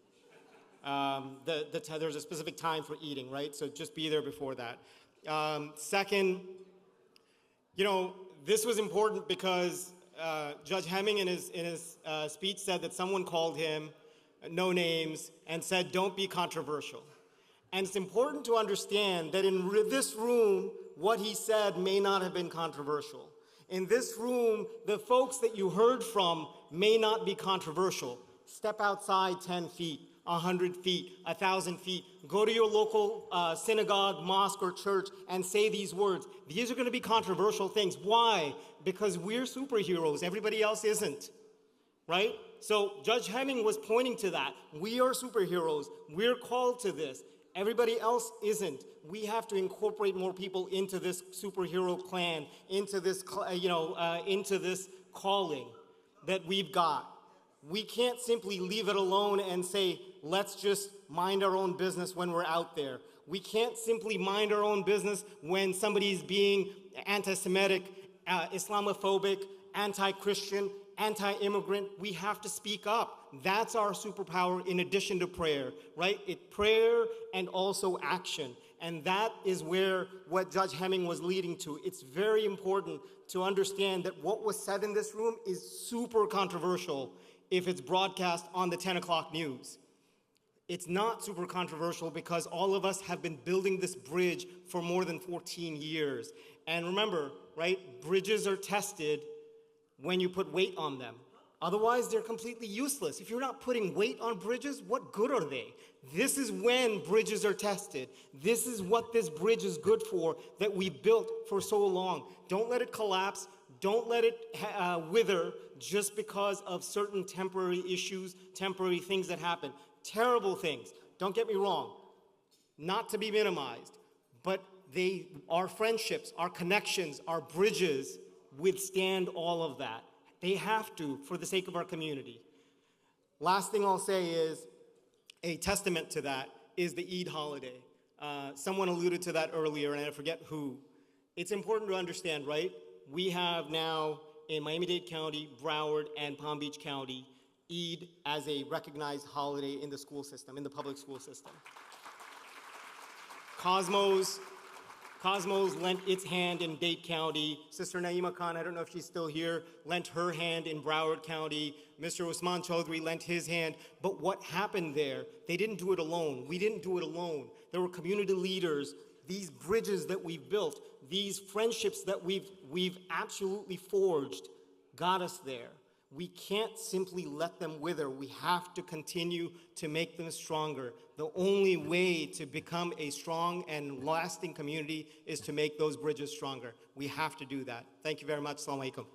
There's a specific time for eating, right? So just be there before that. Second, this was important because Judge Hemming in his speech said that someone called him, no names, and said, don't be controversial. And it's important to understand that in this room, what he said may not have been controversial. In this room, the folks that you heard from may not be controversial. Step outside 10 feet, 100 feet, 1,000 feet. Go to your local synagogue, mosque, or church and say these words. These are going to be controversial things. Why? Because we're superheroes. Everybody else isn't, right? So Judge Hemming was pointing to that. We are superheroes. We're called to this. Everybody else isn't. We have to incorporate more people into this superhero clan, into this, into this calling that we've got. We can't simply leave it alone and say, let's just mind our own business when we're out there. We can't simply mind our own business when somebody's being anti-Semitic, Islamophobic, anti-Christian, anti-immigrant. We have to speak up. That's our superpower in addition to prayer, right? Prayer and also action. And that is where what Judge Hemming was leading to. It's very important to understand that what was said in this room is super controversial if it's broadcast on the 10 o'clock news. It's not super controversial because all of us have been building this bridge for more than 14 years. And remember, right, bridges are tested when you put weight on them. Otherwise, they're completely useless. If you're not putting weight on bridges, what good are they? This is when bridges are tested. This is what this bridge is good for that we built for so long. Don't let it collapse. Don't let it wither just because of certain temporary issues, temporary things that happen. Terrible things. Don't get me wrong. Not to be minimized. But our friendships, our connections, our bridges withstand all of that. They have to for the sake of our community. Last thing I'll say is a testament to that is the Eid holiday. Someone alluded to that earlier, and I forget who. It's important to understand, right? We have now in Miami-Dade County, Broward, and Palm Beach County, Eid as a recognized holiday in the school system, in the public school system. Cosmos lent its hand in Dade County. Sister Naima Khan, I don't know if she's still here, lent her hand in Broward County. Mr. Usman Chaudhry lent his hand. But what happened there, they didn't do it alone. We didn't do it alone. There were community leaders, these bridges that we've built, these friendships that we've absolutely forged got us there. We can't simply let them wither. We have to continue to make them stronger. The only way to become a strong and lasting community is to make those bridges stronger. We have to do that. Thank you very much. Assalamu alaikum.